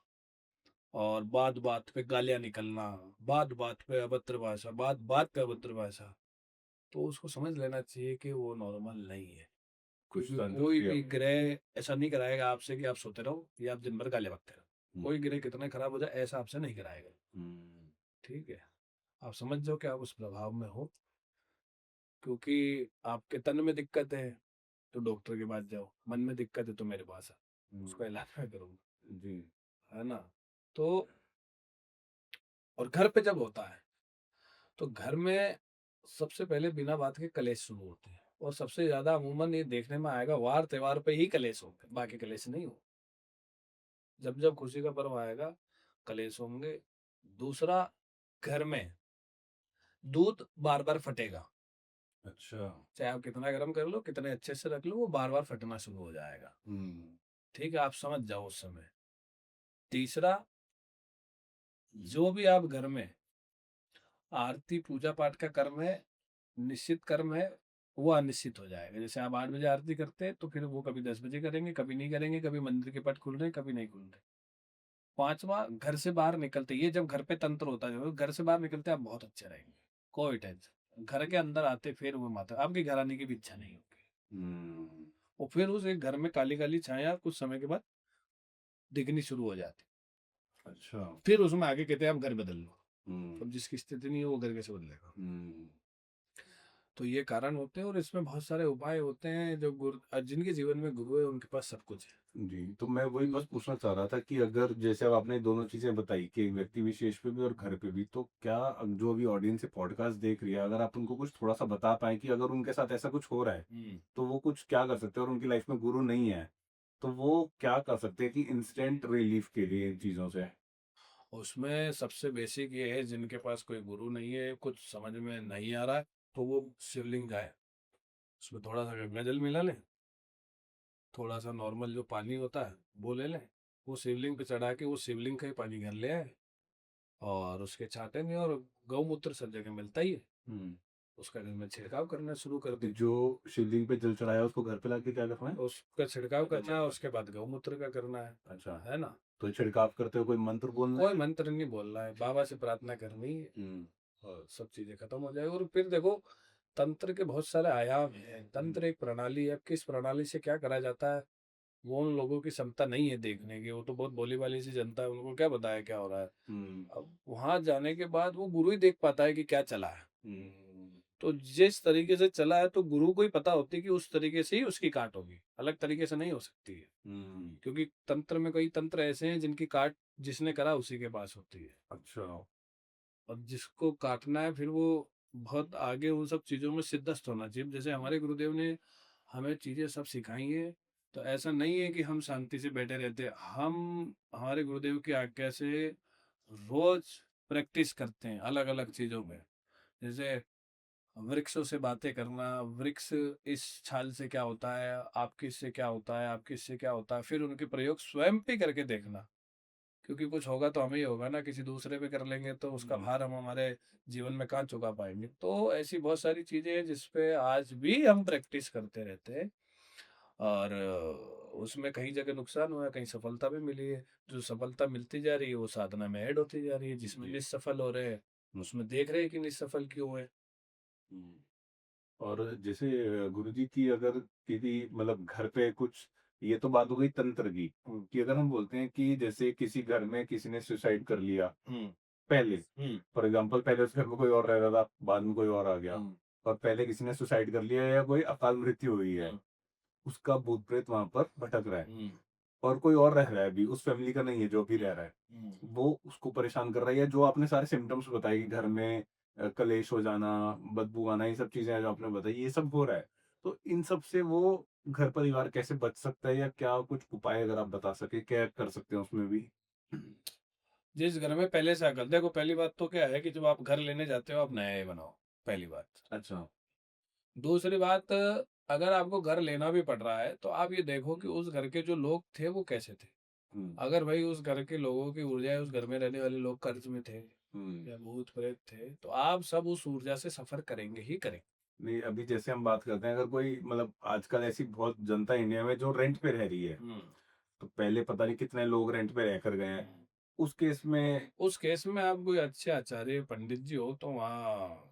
और बात बात पे गालियां निकलना, बात बात पे अभद्र भाषा, बात बात पे अभद्र भाषा, तो उसको समझ लेना चाहिए कि वो नॉर्मल नहीं है। कुछ क्योंकि तंत्र कोई क्रिया। भी ग्रह ऐसा नहीं कराएगा आपसे कि आप सोते रहो या आप दिन भर गालियां बकते रहो। हुँ, कोई ग्रह कितना खराब हो जाए ऐसा आपसे नहीं कराएगा। हुँ, ठीक है, आप समझ जाओ कि आप उस प्रभाव में हो, क्योंकि आपके तन में दिक्कत है तो डॉक्टर के पास जाओ, मन में दिक्कत है तो मेरे पास आ, हुँ, उसका इलाज मैं करूंगा, जी। है ना। तो और घर पे जब होता है, तो घर में सबसे पहले बिना बात के कलेश शुरू होते हैं, और सबसे ज्यादा अमूमन ये देखने में आएगा वार त्योहार पे ही कलेश होंगे, बाकी कलेश नहीं हो। जब जब खुशी का पर्व आएगा, कलेश होंगे। दूसरा, घर में दूध बार बार फटेगा, अच्छा। चाहे आप कितना गर्म कर लो, कितने अच्छे से रख लो, वो बार बार फटना शुरू हो जाएगा। हुँ, ठीक है, आप समझ जाओ उस समय। तीसरा, जो भी आप घर में आरती पूजा पाठ का कर्म है, निश्चित कर्म है, वो अनिश्चित हो जाएगा। जैसे आप 8 बजे आरती करते हैं, तो फिर वो कभी 10 बजे करेंगे, कभी नहीं करेंगे, कभी मंदिर के पट खुल रहे हैं, कभी नहीं खुल रहे। 5वां, घर से बाहर निकलते, ये जब घर पे तंत्र होता है, जब घर से बाहर निकलते आप बहुत अच्छे रहेंगे, कोई टेंशन। घर के अंदर आते फिर वो माता आपके घर आने की भी इच्छा नहीं होगी। हम्म। और फिर उस एक घर में काली-काली छाया कुछ समय के बाद दिखनी शुरू हो जाती। अच्छा। फिर उसमें आगे कहते हैं आप घर बदल लो। हम्म। अब जिसकी स्थिति नहीं है वो घर कैसे बदलेगा? हम्म। तो ये कारण होते हैं और इसमें बहुत सारे उपाय होते हैं जो जिनके जीवन में गुरु है उनके पास सब कुछ है। जी, तो मैं वही बस पूछना चाह रहा था कि अगर जैसे अब आपने दोनों चीज़ें बताई कि एक व्यक्ति विशेष पे भी और घर पे भी, तो क्या जो अभी ऑडियंस ये पॉडकास्ट देख रही है, अगर आप उनको कुछ थोड़ा-सा बता पाएँ कि अगर उनके साथ ऐसा कुछ हो रहा है, हम्म। तो वो कुछ क्या कर सकते हैं और उनकी लाइफ में गुरु नहीं है, तो वो क्या कर सकते हैं कि इंस्टेंट रिलीफ के लिए इन चीज़ों से? उसमें सबसे बेसिक ये है जिनके पास कोई गुरु नहीं है, कुछ समझ में नहीं आ रहा है, तो वो शिवलिंग जाए, उसमें थोड़ा सा गंगा जल मिला लें, थोड़ा सा नॉर्मल जो पानी होता है वो ले लें, वो शिवलिंग पे चढ़ा के वो शिवलिंग का ही पानी घर ले आए और उसके छाटे में, और गौमूत्र सब जगह मिलता ही है, हुँ। उसका घर में छिड़काव करना शुरू कर तो दें। जो शिवलिंग पे जल चढ़ाया उसको घर पे लाके क्या करना है? उसका छिड़काव करना है, उसके बाद गौमूत्र का करना अच्छा, है ना? तो छिड़काव करते हुए कोई मंत्र बोलना कोई है? मंत्र नहीं बोलना है, बाबा से प्रार्थना करनी है हुँ। और सब चीजें खत्म हो जाएगी। और फिर देखो, तंत्र के बहुत सारे आयाम हैं। हुँ। तंत्र एक प्रणाली है, किस प्रणाली से क्या करा जाता है वो उन लोगों की क्षमता नहीं है देखने की, वो तो बहुत भोली भाली सी जनता है, उनको क्या पता है क्या हो रहा है। हुँ। अब वहां जाने के बाद वो गुरु ही देख पाता है कि क्या चला है। हुँ। तो जिस तरीके से चला है तो गुरु को ही पता होती है कि उस तरीके से ही उसकी काट होगी, अलग तरीके से नहीं हो सकती है। हुँ। क्योंकि तंत्र में कई तंत्र ऐसे हैं जिनकी काट जिसने करा उसी के पास होती है। अच्छा। और जिसको काटना है फिर वो बहुत आगे उन सब चीजों में सिद्धस्त होना चाहिए। जैसे हमारे गुरुदेव ने हमें चीजें सब सिखाई हैं, तो ऐसा नहीं है कि हम शांति से बैठे रहते। हम हमारे गुरुदेव की आज्ञा से रोज प्रैक्टिस करते हैं अलग अलग चीजों में। जैसे वृक्षों से बातें करना, वृक्ष इस छाल से क्या होता है, आपकी इससे क्या होता है, आपकी इससे क्या होता है, फिर उनके प्रयोग स्वयं पे करके देखना। क्योंकि कुछ होगा तो हमें ही होगा ना, किसी दूसरे पे कर लेंगे तो उसका हुँ। भार हम हमारे जीवन में कहाँ चुका पाएंगे। तो ऐसी बहुत सारी चीजें हैं जिसपे आज भी हम प्रैक्टिस करते रहते हैं। और उसमें कहीं जगह नुकसान हुआ है, कहीं सफलता भी मिली है। जो सफलता मिलती जा रही है वो साधना में ऐड होती जा रही है, जिसमें जी। निसफल हो रहे हैं उसमें देख रहे हैं कि निसफल क्यों हुए। हुँ। और जैसे गुरुजी की अगर किसी मतलब घर पे कुछ, ये तो बात हो गई तंत्र की, कि अगर हम बोलते हैं कि जैसे किसी घर में किसी ने सुसाइड कर लिया हम्म। पहले, हम्म। फॉर एग्जांपल पहले उस घर में कोई और रह रहा था, बाद में कोई और आ गया, हम्म। और पहले किसी ने सुसाइड कर लिया या कोई अकाल मृत्यु हुई है, हम्म। उसका भूत प्रेत वहां पर भटक रहा है, हम्म। और कोई और रह रहा है अभी, उस फैमिली का नहीं है जो भी रह रहा है, हम्म। वो उसको परेशान कर रहा है, या जो आपने सारे सिम्टम्स बताए कि घर में कलेश हो जाना, बदबू आना, ये सब चीजें जो आपने बताई, ये सब हो रहा है, तो इन सब से वो घर परिवार कैसे बच सकता है, या क्या कुछ उपाय अगर आप बता सके क्या कर सकते हैं उसमें भी? जिस घर में पहले से अकल, देखो पहली बात तो क्या है कि जब आप घर लेने जाते हो आप नया ही बनाओ, पहली बात। अच्छा। दूसरी बात, अगर आपको घर लेना भी पड़ रहा है तो आप ये देखो कि उस घर के जो लोग थे वो कैसे थे। हम्म। अगर भाई उस घर के लोगों की ऊर्जा, उस घर में रहने वाले लोग कर्ज में थे हम्म। या भूत प्रेत थे, तो आप सब उस ऊर्जा से सफर करेंगे ही करेंगे। नहीं, अभी जैसे हम बात करते हैं, अगर कोई मतलब आजकल ऐसी बहुत जनता इंडिया में जो रेंट पे रह रही है, हम्म। तो पहले पता नहीं कितने लोग रेंट पे रह कर गए हैं, हम्म। उस केस में? उस केस में आप कोई अच्छे आचार्य पंडित जी हो तो वहाँ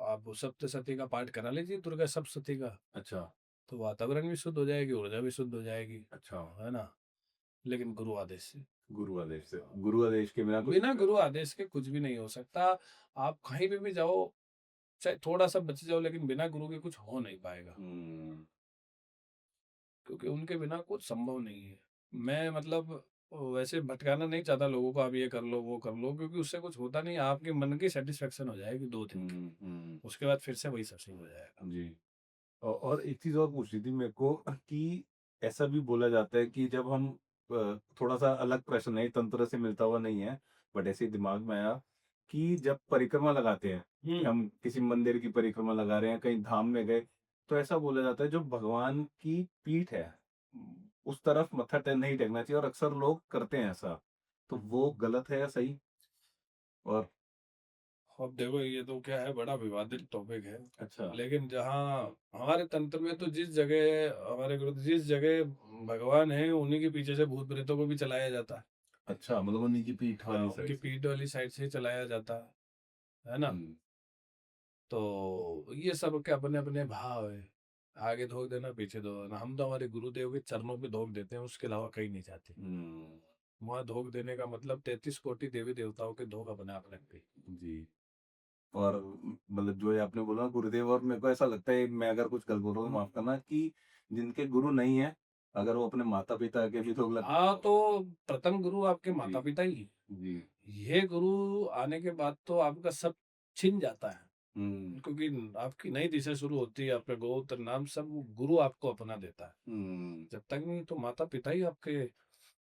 आप सप्तशती का पाठ करा लीजिए, दुर्गा सप्तशती का। अच्छा। तो वातावरण भी शुद्ध हो जाएगी, ऊर्जा भी शुद्ध हो जाएगी, अच्छा। है ना? लेकिन गुरु आदेश से। गुरु आदेश से, हाँ। गुरु आदेश के बिना कुछ? बिना गुरु आदेश के कुछ भी नहीं हो सकता। आप कहीं पे भी जाओ, चाहे थोड़ा सा बच जाओ, लेकिन बिना गुरु के कुछ हो नहीं पाएगा। हम्म। क्योंकि उनके बिना कुछ संभव नहीं है। मैं मतलब वैसे भटकाना नहीं चाहता लोगों को, आप ये कर लो वो कर लो, क्योंकि उससे कुछ होता नहीं। आपके मन की सेटिस्फेक्शन हो जाएगी 2 दिन की, हम्म। उसके बाद फिर से वही सब शुरू हो जाएगा। जी। और एक चीज और पूछ रही थी मेरे को कि ऐसा भी बोला जाता है कि जब हम थोड़ा सा अलग प्रश्न है, तंत्र से मिलता हुआ नहीं है, बट ऐसे ही दिमाग में आया कि जब परिक्रमा लगाते हैं, कि हम्म। हम किसी मंदिर की परिक्रमा लगा रहे हैं, कहीं धाम में गए, तो ऐसा बोला जाता है जो भगवान की पीठ है, उस तरफ मत्था नहीं टेकना चाहिए, और अक्सर लोग करते हैं ऐसा, तो वो गलत है या सही? और अब देखो ये तो क्या है, बड़ा विवादित टॉपिक है। अच्छा। लेकिन जहाँ हमारे तंत्र में तो जिस जगह हमारे गुरु जिस जगह भगवान है उन्हीं के पीछे से भूत प्रेतों को भी चलाया जाता है। अच्छा, मतलब उन्हीं की पीठ हाँ, वाली उनकी साइड से। पीठ वाली साइड से ही चलाया जाता है ना। हुँ। तो ये सब के अपने अपने भाव है, आगे धोख देना पीछे धोख देना। हम तो हमारे गुरुदेव के चरणों पे धोख देते हैं, उसके अलावा कहीं नहीं जाते। हुँ। वहाँ धोख देने का मतलब 33 कोटि देवी देवताओं के धोख अपने आप रख गई। जी। और मतलब जो ये आपने बोला गुरुदेव, और मेरे को ऐसा लगता है, मैं अगर कुछ गलत बोल रहा हूँ तो माफ़ करना, कि जिनके गुरु नहीं है, अगर वो अपने माता-पिता के भी तो लग। हाँ, तो प्रथम गुरु आपके जी, माता पिता ही हैं। जी। ये गुरु आने के बाद तो आपका सब छिन जाता है, हुँ, क्योंकि आपकी नई दिशा शुरू होती है, आपका गोत्र नाम सब गुरु आपको अपना देता है। हुँ, जब तक नहीं तो माता पिता ही आपके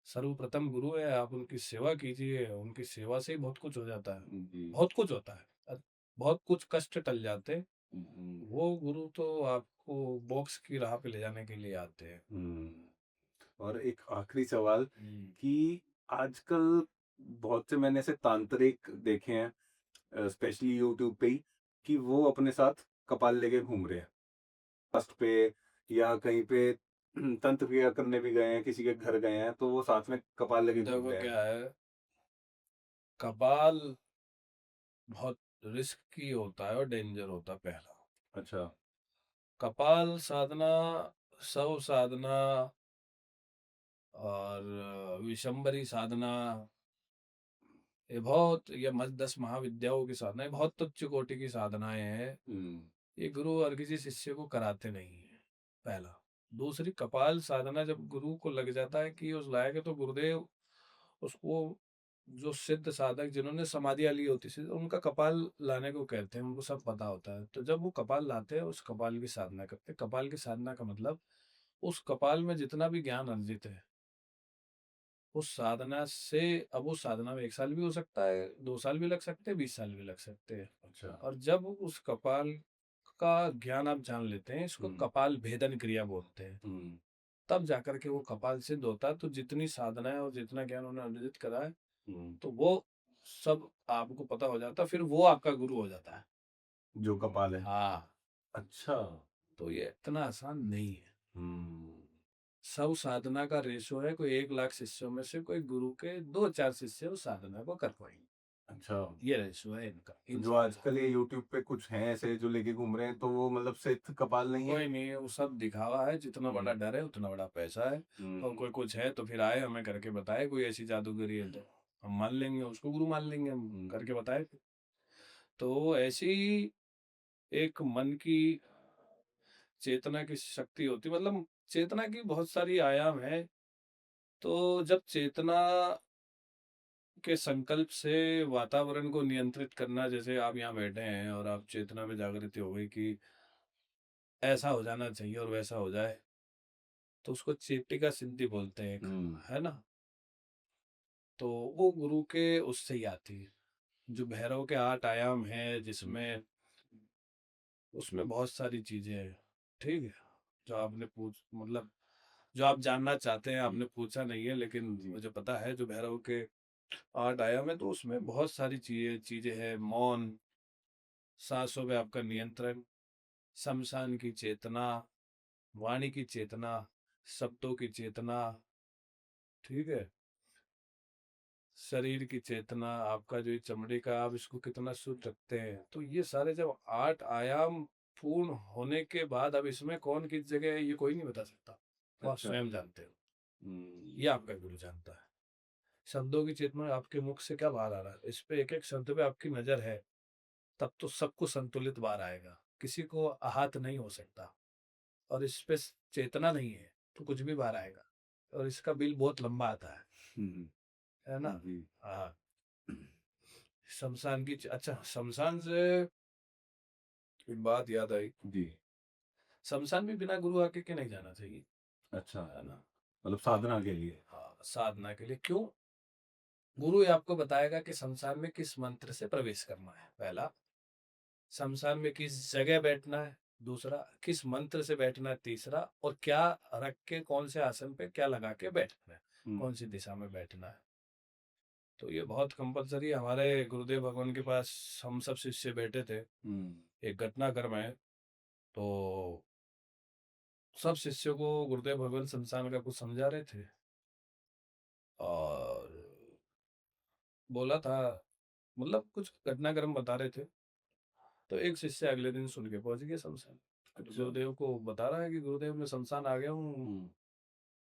सर्वप्रथम गुरु है। आप उनकी सेवा कीजिए, उनकी सेवा से ही बहुत कुछ हो जाता है। जी। बहुत कुछ होता है, बहुत कुछ कष्ट टल जाते हैं। हुँ, वो गुरु तो आपको मोक्ष की राह पे ले जाने के लिए आते हैं। हुँ। और एक आखिरी सवाल, हम्म। कि आजकल बहुत से मैंने ऐसे तांत्रिक देखे हैं, स्पेशली यूट्यूब पे ही, कि वो अपने साथ कपाल लेके घूम रहे हैं। ट्रस्ट पे या कहीं पे तंत्र क्रिया करने भी गए हैं, किसी के घर गए हैं, तो वो साथ में कपाल लेके घूम देखो रहे हैं। क्या है, कपाल बहुत रिस्की होता है और डेंजर होता है। पहला, अच्छा। कपाल साधना, शव साधना और विशंबरी साधना, ये 10 महाविद्याओं की साधना, ये बहुत उच्च कोटि की साधनाएं हैं। हुँ, ये गुरु हर किसी शिष्य को कराते नहीं है, पहला। दूसरी, कपाल साधना जब गुरु को लग जाता है कि उस लायक है, तो गुरुदेव उसको, जो सिद्ध साधक जिन्होंने समाधियां ली होती है उनका कपाल लाने को कहते हैं, उनको सब पता होता है। तो जब वो कपाल लाते हैं, उस कपाल की साधना करते हैं। कपाल की साधना का मतलब, उस कपाल में जितना भी ज्ञान अर्जित है, उस साधना से, अब उस साधना में 1 साल भी हो सकता है, 2 साल भी लग सकते हैं, 20 साल भी लग सकते हैं। अच्छा। और जब उस कपाल का ज्ञान आप जान लेते हैं, इसको हुँ, कपाल भेदन क्रिया बोलते हैं, हुँ, तब जाकर के वो कपाल सिद्ध होता है। तो जितनी साधना है और जितना ज्ञान उन्होंने अर्जित करा है, हुँ। तो वो सब आपको पता हो जाता है, फिर वो आपका गुरु हो जाता है। जो कपाल है। हाँ, अच्छा। तो ये इतना आसान नहीं है। हुँ, सब साधना का रेशो है, कोई 1 लाख शिष्यों में से कोई गुरु के 2-4 शिष्य उस साधना को कर पाएंगे। अच्छा। ये रेशो है इनका, तो इन जो साधना। आजकल ये यूट्यूब पे कुछ हैं ऐसे जो लेके घूम रहे हैं, तो वो मतलब सिर्फ कपाल नहीं है? कोई नहीं है, वो सब दिखावा है। जितना बड़ा हुँ, डर है उतना बड़ा पैसा है। और हुँ, कोई कुछ है तो फिर आए, हमें करके बताए, कोई ऐसी जादूगरी है तो हम मान लेंगे, उसको गुरु मान लेंगे, हम हुँ, करके बताए। तो ऐसी एक मन की चेतना की शक्ति होती, मतलब चेतना की बहुत सारी आयाम है। तो जब चेतना के संकल्प से वातावरण को नियंत्रित करना, जैसे आप यहाँ बैठे हैं और आप चेतना में जागृति हो गई कि ऐसा हो जाना चाहिए और वैसा हो जाए, तो उसको चेटिका सिद्धि बोलते हैं एक, हुँ, है ना। तो वो गुरु के उससे ही आती है। जो भैरव के 8 आयाम है, हुँ, जिसमें उसमें बहुत सारी चीजें हैं, ठीक है। जो आपने पूछ मतलब जो आप जानना चाहते हैं, जी, आपने पूछा नहीं है, लेकिन जी, मुझे पता है, जो भैरव के 8 आयाम है, तो उसमें बहुत सारी चीजें चीजें हैं। मौन, सांसों पे आपका नियंत्रण, शमशान की चेतना, वाणी की चेतना, शब्दों की चेतना, ठीक है, शरीर की चेतना, आपका जो ये चमड़ी का, आप इसको कितना शुद्ध रखते हैं। तो ये सारे जब 8 आयाम पूर्ण होने के बाद, अब इसमें कौन किस जगह है ये कोई नहीं बता सकता, वो आप अच्छा। स्वयं जानते हो। हुँ, ये आपका गुरु जानता है। शब्दों की चेतना, आपके मुख से क्या बाहर आ रहा है, इस पे एक एक शब्द पे आपकी नजर है, तब तो सबको संतुलित बाहर आएगा, किसी को आहत नहीं हो सकता। और इस पे चेतना नहीं है तो कुछ भी बाहर आएगा। और इसका बिल बहुत लंबा आता हुँ, है ना। जी, हाँ, शमशान की अच्छा, शमशान से एक बात याद आई। जी, शमशान भी बिना गुरु आके के नहीं जाना चाहिए, अच्छा। है ना। मतलब साधना के लिए। हाँ, साधना के लिए क्यों, गुरु ही आपको बताएगा कि शमशान में किस मंत्र से प्रवेश करना है, पहला। शमशान में किस जगह बैठना है, दूसरा। किस मंत्र से बैठना है, तीसरा। और क्या रख के, कौन से आसन पे क्या लगा के बैठना है, हुँ, कौन सी दिशा में बैठना है। तो ये बहुत कंपलसरी। हमारे गुरुदेव भगवान के पास हम सब शिष्य बैठे थे, एक घटनाक्रम है। तो सब शिष्यों को गुरुदेव भगवान संस्थान का कुछ समझा रहे थे और बोला था, मतलब कुछ घटनाक्रम बता रहे थे। तो एक शिष्य अगले दिन सुन के पहुंच गया शमशान। तो अच्छा। गुरुदेव को बता रहा है कि गुरुदेव मैं शमशान आ गया हूँ, हम्म।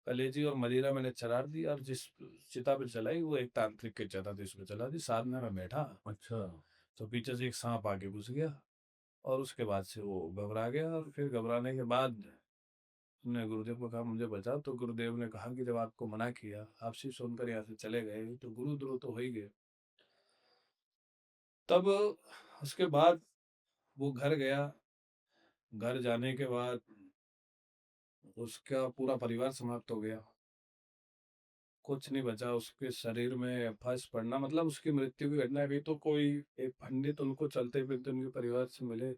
कलेजी और मदिरा मैंने चरार दी और जिस चिता पे चलाई वो एक तांत्रिक के चिता थी, उसमें चला दी। साधना में बैठा अच्छा। तो पीछे से एक सांप आके घुस गया और उसके बाद से वो घबरा गया। और फिर घबराने के बाद ने गुरुदेव को कहा मुझे बचाओ। तो गुरुदेव ने कहा कि जब आपको मना किया, आप सिर्फ सुनकर यहाँ से चले गए, तो गुरुद्रोह तो हो ही गए। तब उसके बाद वो घर गया। घर जाने के बाद उसका पूरा परिवार समाप्त हो गया, कुछ नहीं बचा। उसके शरीर में फंस पड़ना, मतलब उसकी मृत्यु की घटना हुई तो कोई एक पंडित उनको चलते फिरते उनके परिवार से मिले,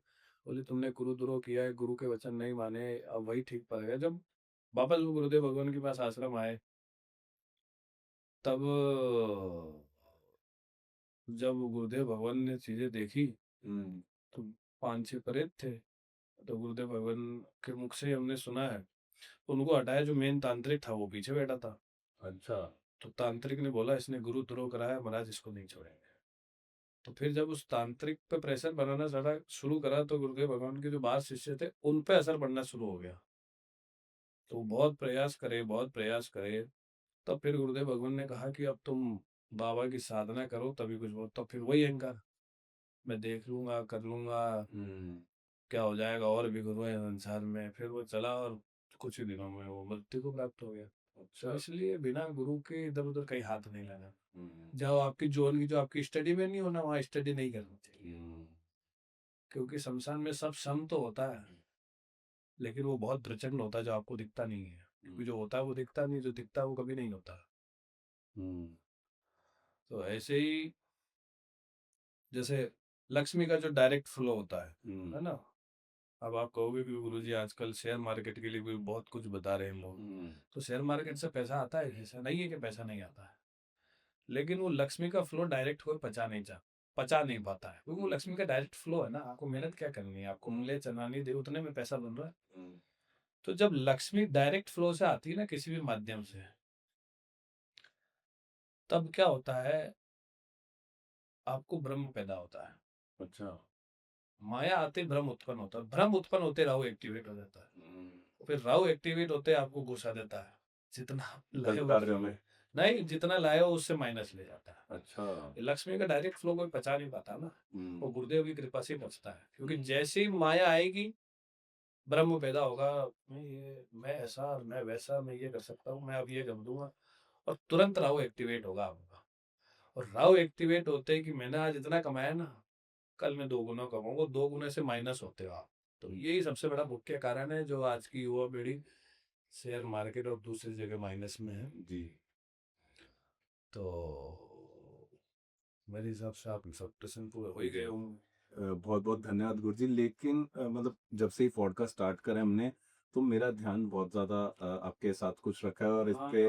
बोले तुमने गुरुद्रोह किया है, गुरु के वचन नहीं माने, अब वही ठीक पड़ेगा। जब वापस वो गुरुदेव भगवान के पास आश्रम आए, तब जब गुरुदेव भगवान ने चीजें देखी तो 5-6 प्रेत थे। तो गुरुदेव भगवान के मुख से हमने सुना है, उनको हटाया, जो मेन तांत्रिक था वो पीछे बैठा था। अच्छा। तो तांत्रिक ने बोला इसने गुरुद्रोह कराया, महाराज इसको नहीं छोड़ेंगे। तो फिर जब उस तांत्रिक पे प्रेशर बनाना शुरू करा, तो गुरुदेव भगवान के जो 12 शिष्य थे उन पे असर पड़ना शुरू हो गया। तो बहुत प्रयास करे, बहुत प्रयास करे। तब फिर गुरुदेव भगवान ने कहा कि अब तुम बाबा की साधना करो तभी कुछ हो। तब फिर वही अहंकार, मैं देख लूंगा, कर लूंगा, क्या हो जाएगा, और भी गुरु है संसार में। फिर वो चला और कुछ ही दिनों में वो मृत्यु को प्राप्त हो गया। तो इसलिए बिना गुरु के इधर उधर कहीं हाथ नहीं लगाना। जहाँ आपकी जोन की जो आपकी स्टडी में नहीं होना, वहाँ स्टडी नहीं करनी चाहिए। क्योंकि शमशान में सब सम तो होता है, लेकिन वो बहुत प्रचंड होता है जो आपको दिखता नहीं है। क्योंकि जो होता है वो दिखता नहीं, जो दिखता है वो कभी नहीं होता। तो ऐसे ही जैसे लक्ष्मी का जो डायरेक्ट फ्लो होता है ना। अब आप कहोगे कि गुरुजी आजकल शेयर मार्केट के लिए भी बहुत कुछ बता रहे हैं लोग, तो शेयर मार्केट से पैसा आता है, ऐसा नहीं है कि पैसा नहीं आता है। लेकिन वो लक्ष्मी का फ्लो डायरेक्ट कोई पचा नहीं पाता है, क्योंकि वो लक्ष्मी का डायरेक्ट फ्लो है ना। आपको मेहनत क्या करनी है, आपको मूल्य चलानी दे, उतने में पैसा बन रहा है। तो जब लक्ष्मी डायरेक्ट फ्लो से आती है ना किसी भी माध्यम से, तब क्या होता है, आपको ब्रह्म पैदा होता है। अच्छा। माया आते भ्रम उत्पन्न होता है, भ्रम उत्पन्न होते राहु एक्टिवेट हो जाता है। फिर राहु एक्टिवेट होते आपको घुसा देता है, जितना लाए गलत हो कार्यों में। नहीं, जितना लाए हो उससे माइनस ले जाता है। अच्छा। लक्ष्मी का डायरेक्ट फ्लो कोई पचा नहीं पाता ना, वो गुरुदेव की कृपा से ही पचता है। क्योंकि जैसे ही माया आएगी, ब्रह्म पैदा होगा, मैं ऐसा, मैं वैसा, मैं ये कर सकता हूँ, मैं अब ये कर दूंगा, और तुरंत राहु एक्टिवेट होगा आपका। और राहु एक्टिवेट होते ही कि मैंने आज इतना कमाया ना, कल मैं 2 गुना कमाऊंगा, 2 गुने से माइनस होते हो आप। तो यही सबसे बड़ा मुख्य कारण है जो आज की युवा पीढ़ी शेयर मार्केट और दूसरी जगह माइनस में है जी। तो मेरे हिसाब से आप सब प्रश्न पूरे हो ही गए होंगे। बहुत बहुत धन्यवाद गुरुजी। लेकिन मतलब जब से ही पॉडकास्ट स्टार्ट करा हमने, तो मेरा ध्यान बहुत ज्यादा आपके साथ कुछ रखा है और इस पे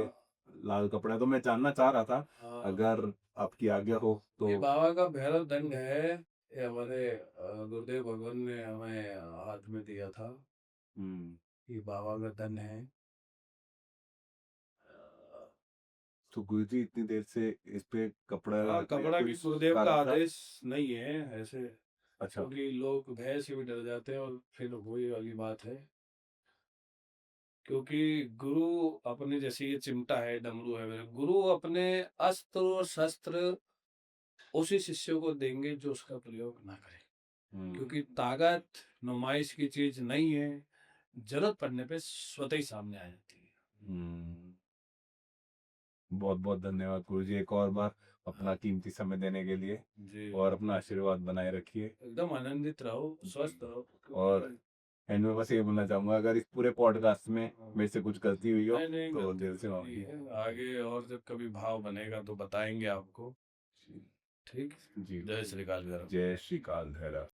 लाल कपड़ा है, तो मैं जानना चाह रहा था, अगर आपकी आज्ञा हो तो। ये बाबा का भैरव दंड है, ये हमारे गुरुदेव भगवान ने हमें हाथ में दिया था। ये बाबा का दंड है। तो गुरुजी इतनी देर से इस पे कपड़ा कपड़ा की गुरुदेव का आदेश नहीं है ऐसे। अच्छा। क्योंकि लोग भय से भी डर जाते हैं, और फिर वही वाली बात है। क्योंकि गुरु अपने, जैसे ये चिमटा है, डमरू है, गुरु अपने अस्त्र और शस्त्र उसी शिष्य को देंगे जो उसका प्रयोग ना करे। क्योंकि ताकत नुमाइश की चीज नहीं है, जरूरत पड़ने पे स्वतः ही सामने आ जाती है। बहुत बहुत धन्यवाद गुरुजी एक और बार अपना कीमती समय देने के लिए जी। और अपना आशीर्वाद बनाए रखिए। एकदम आनंदित रहो, स्वस्थ रहो। और एंड में बस ये बोलना चाहूंगा, अगर इस पूरे पॉडकास्ट में मेरे से कुछ गलती हुई हो नहीं, तो गलती दिल से नहीं माफी। है। आगे और जब कभी भाव बनेगा तो बताएंगे आपको। ठीक। जी। जय श्री काल भैरव। जय श्री काल भैरव।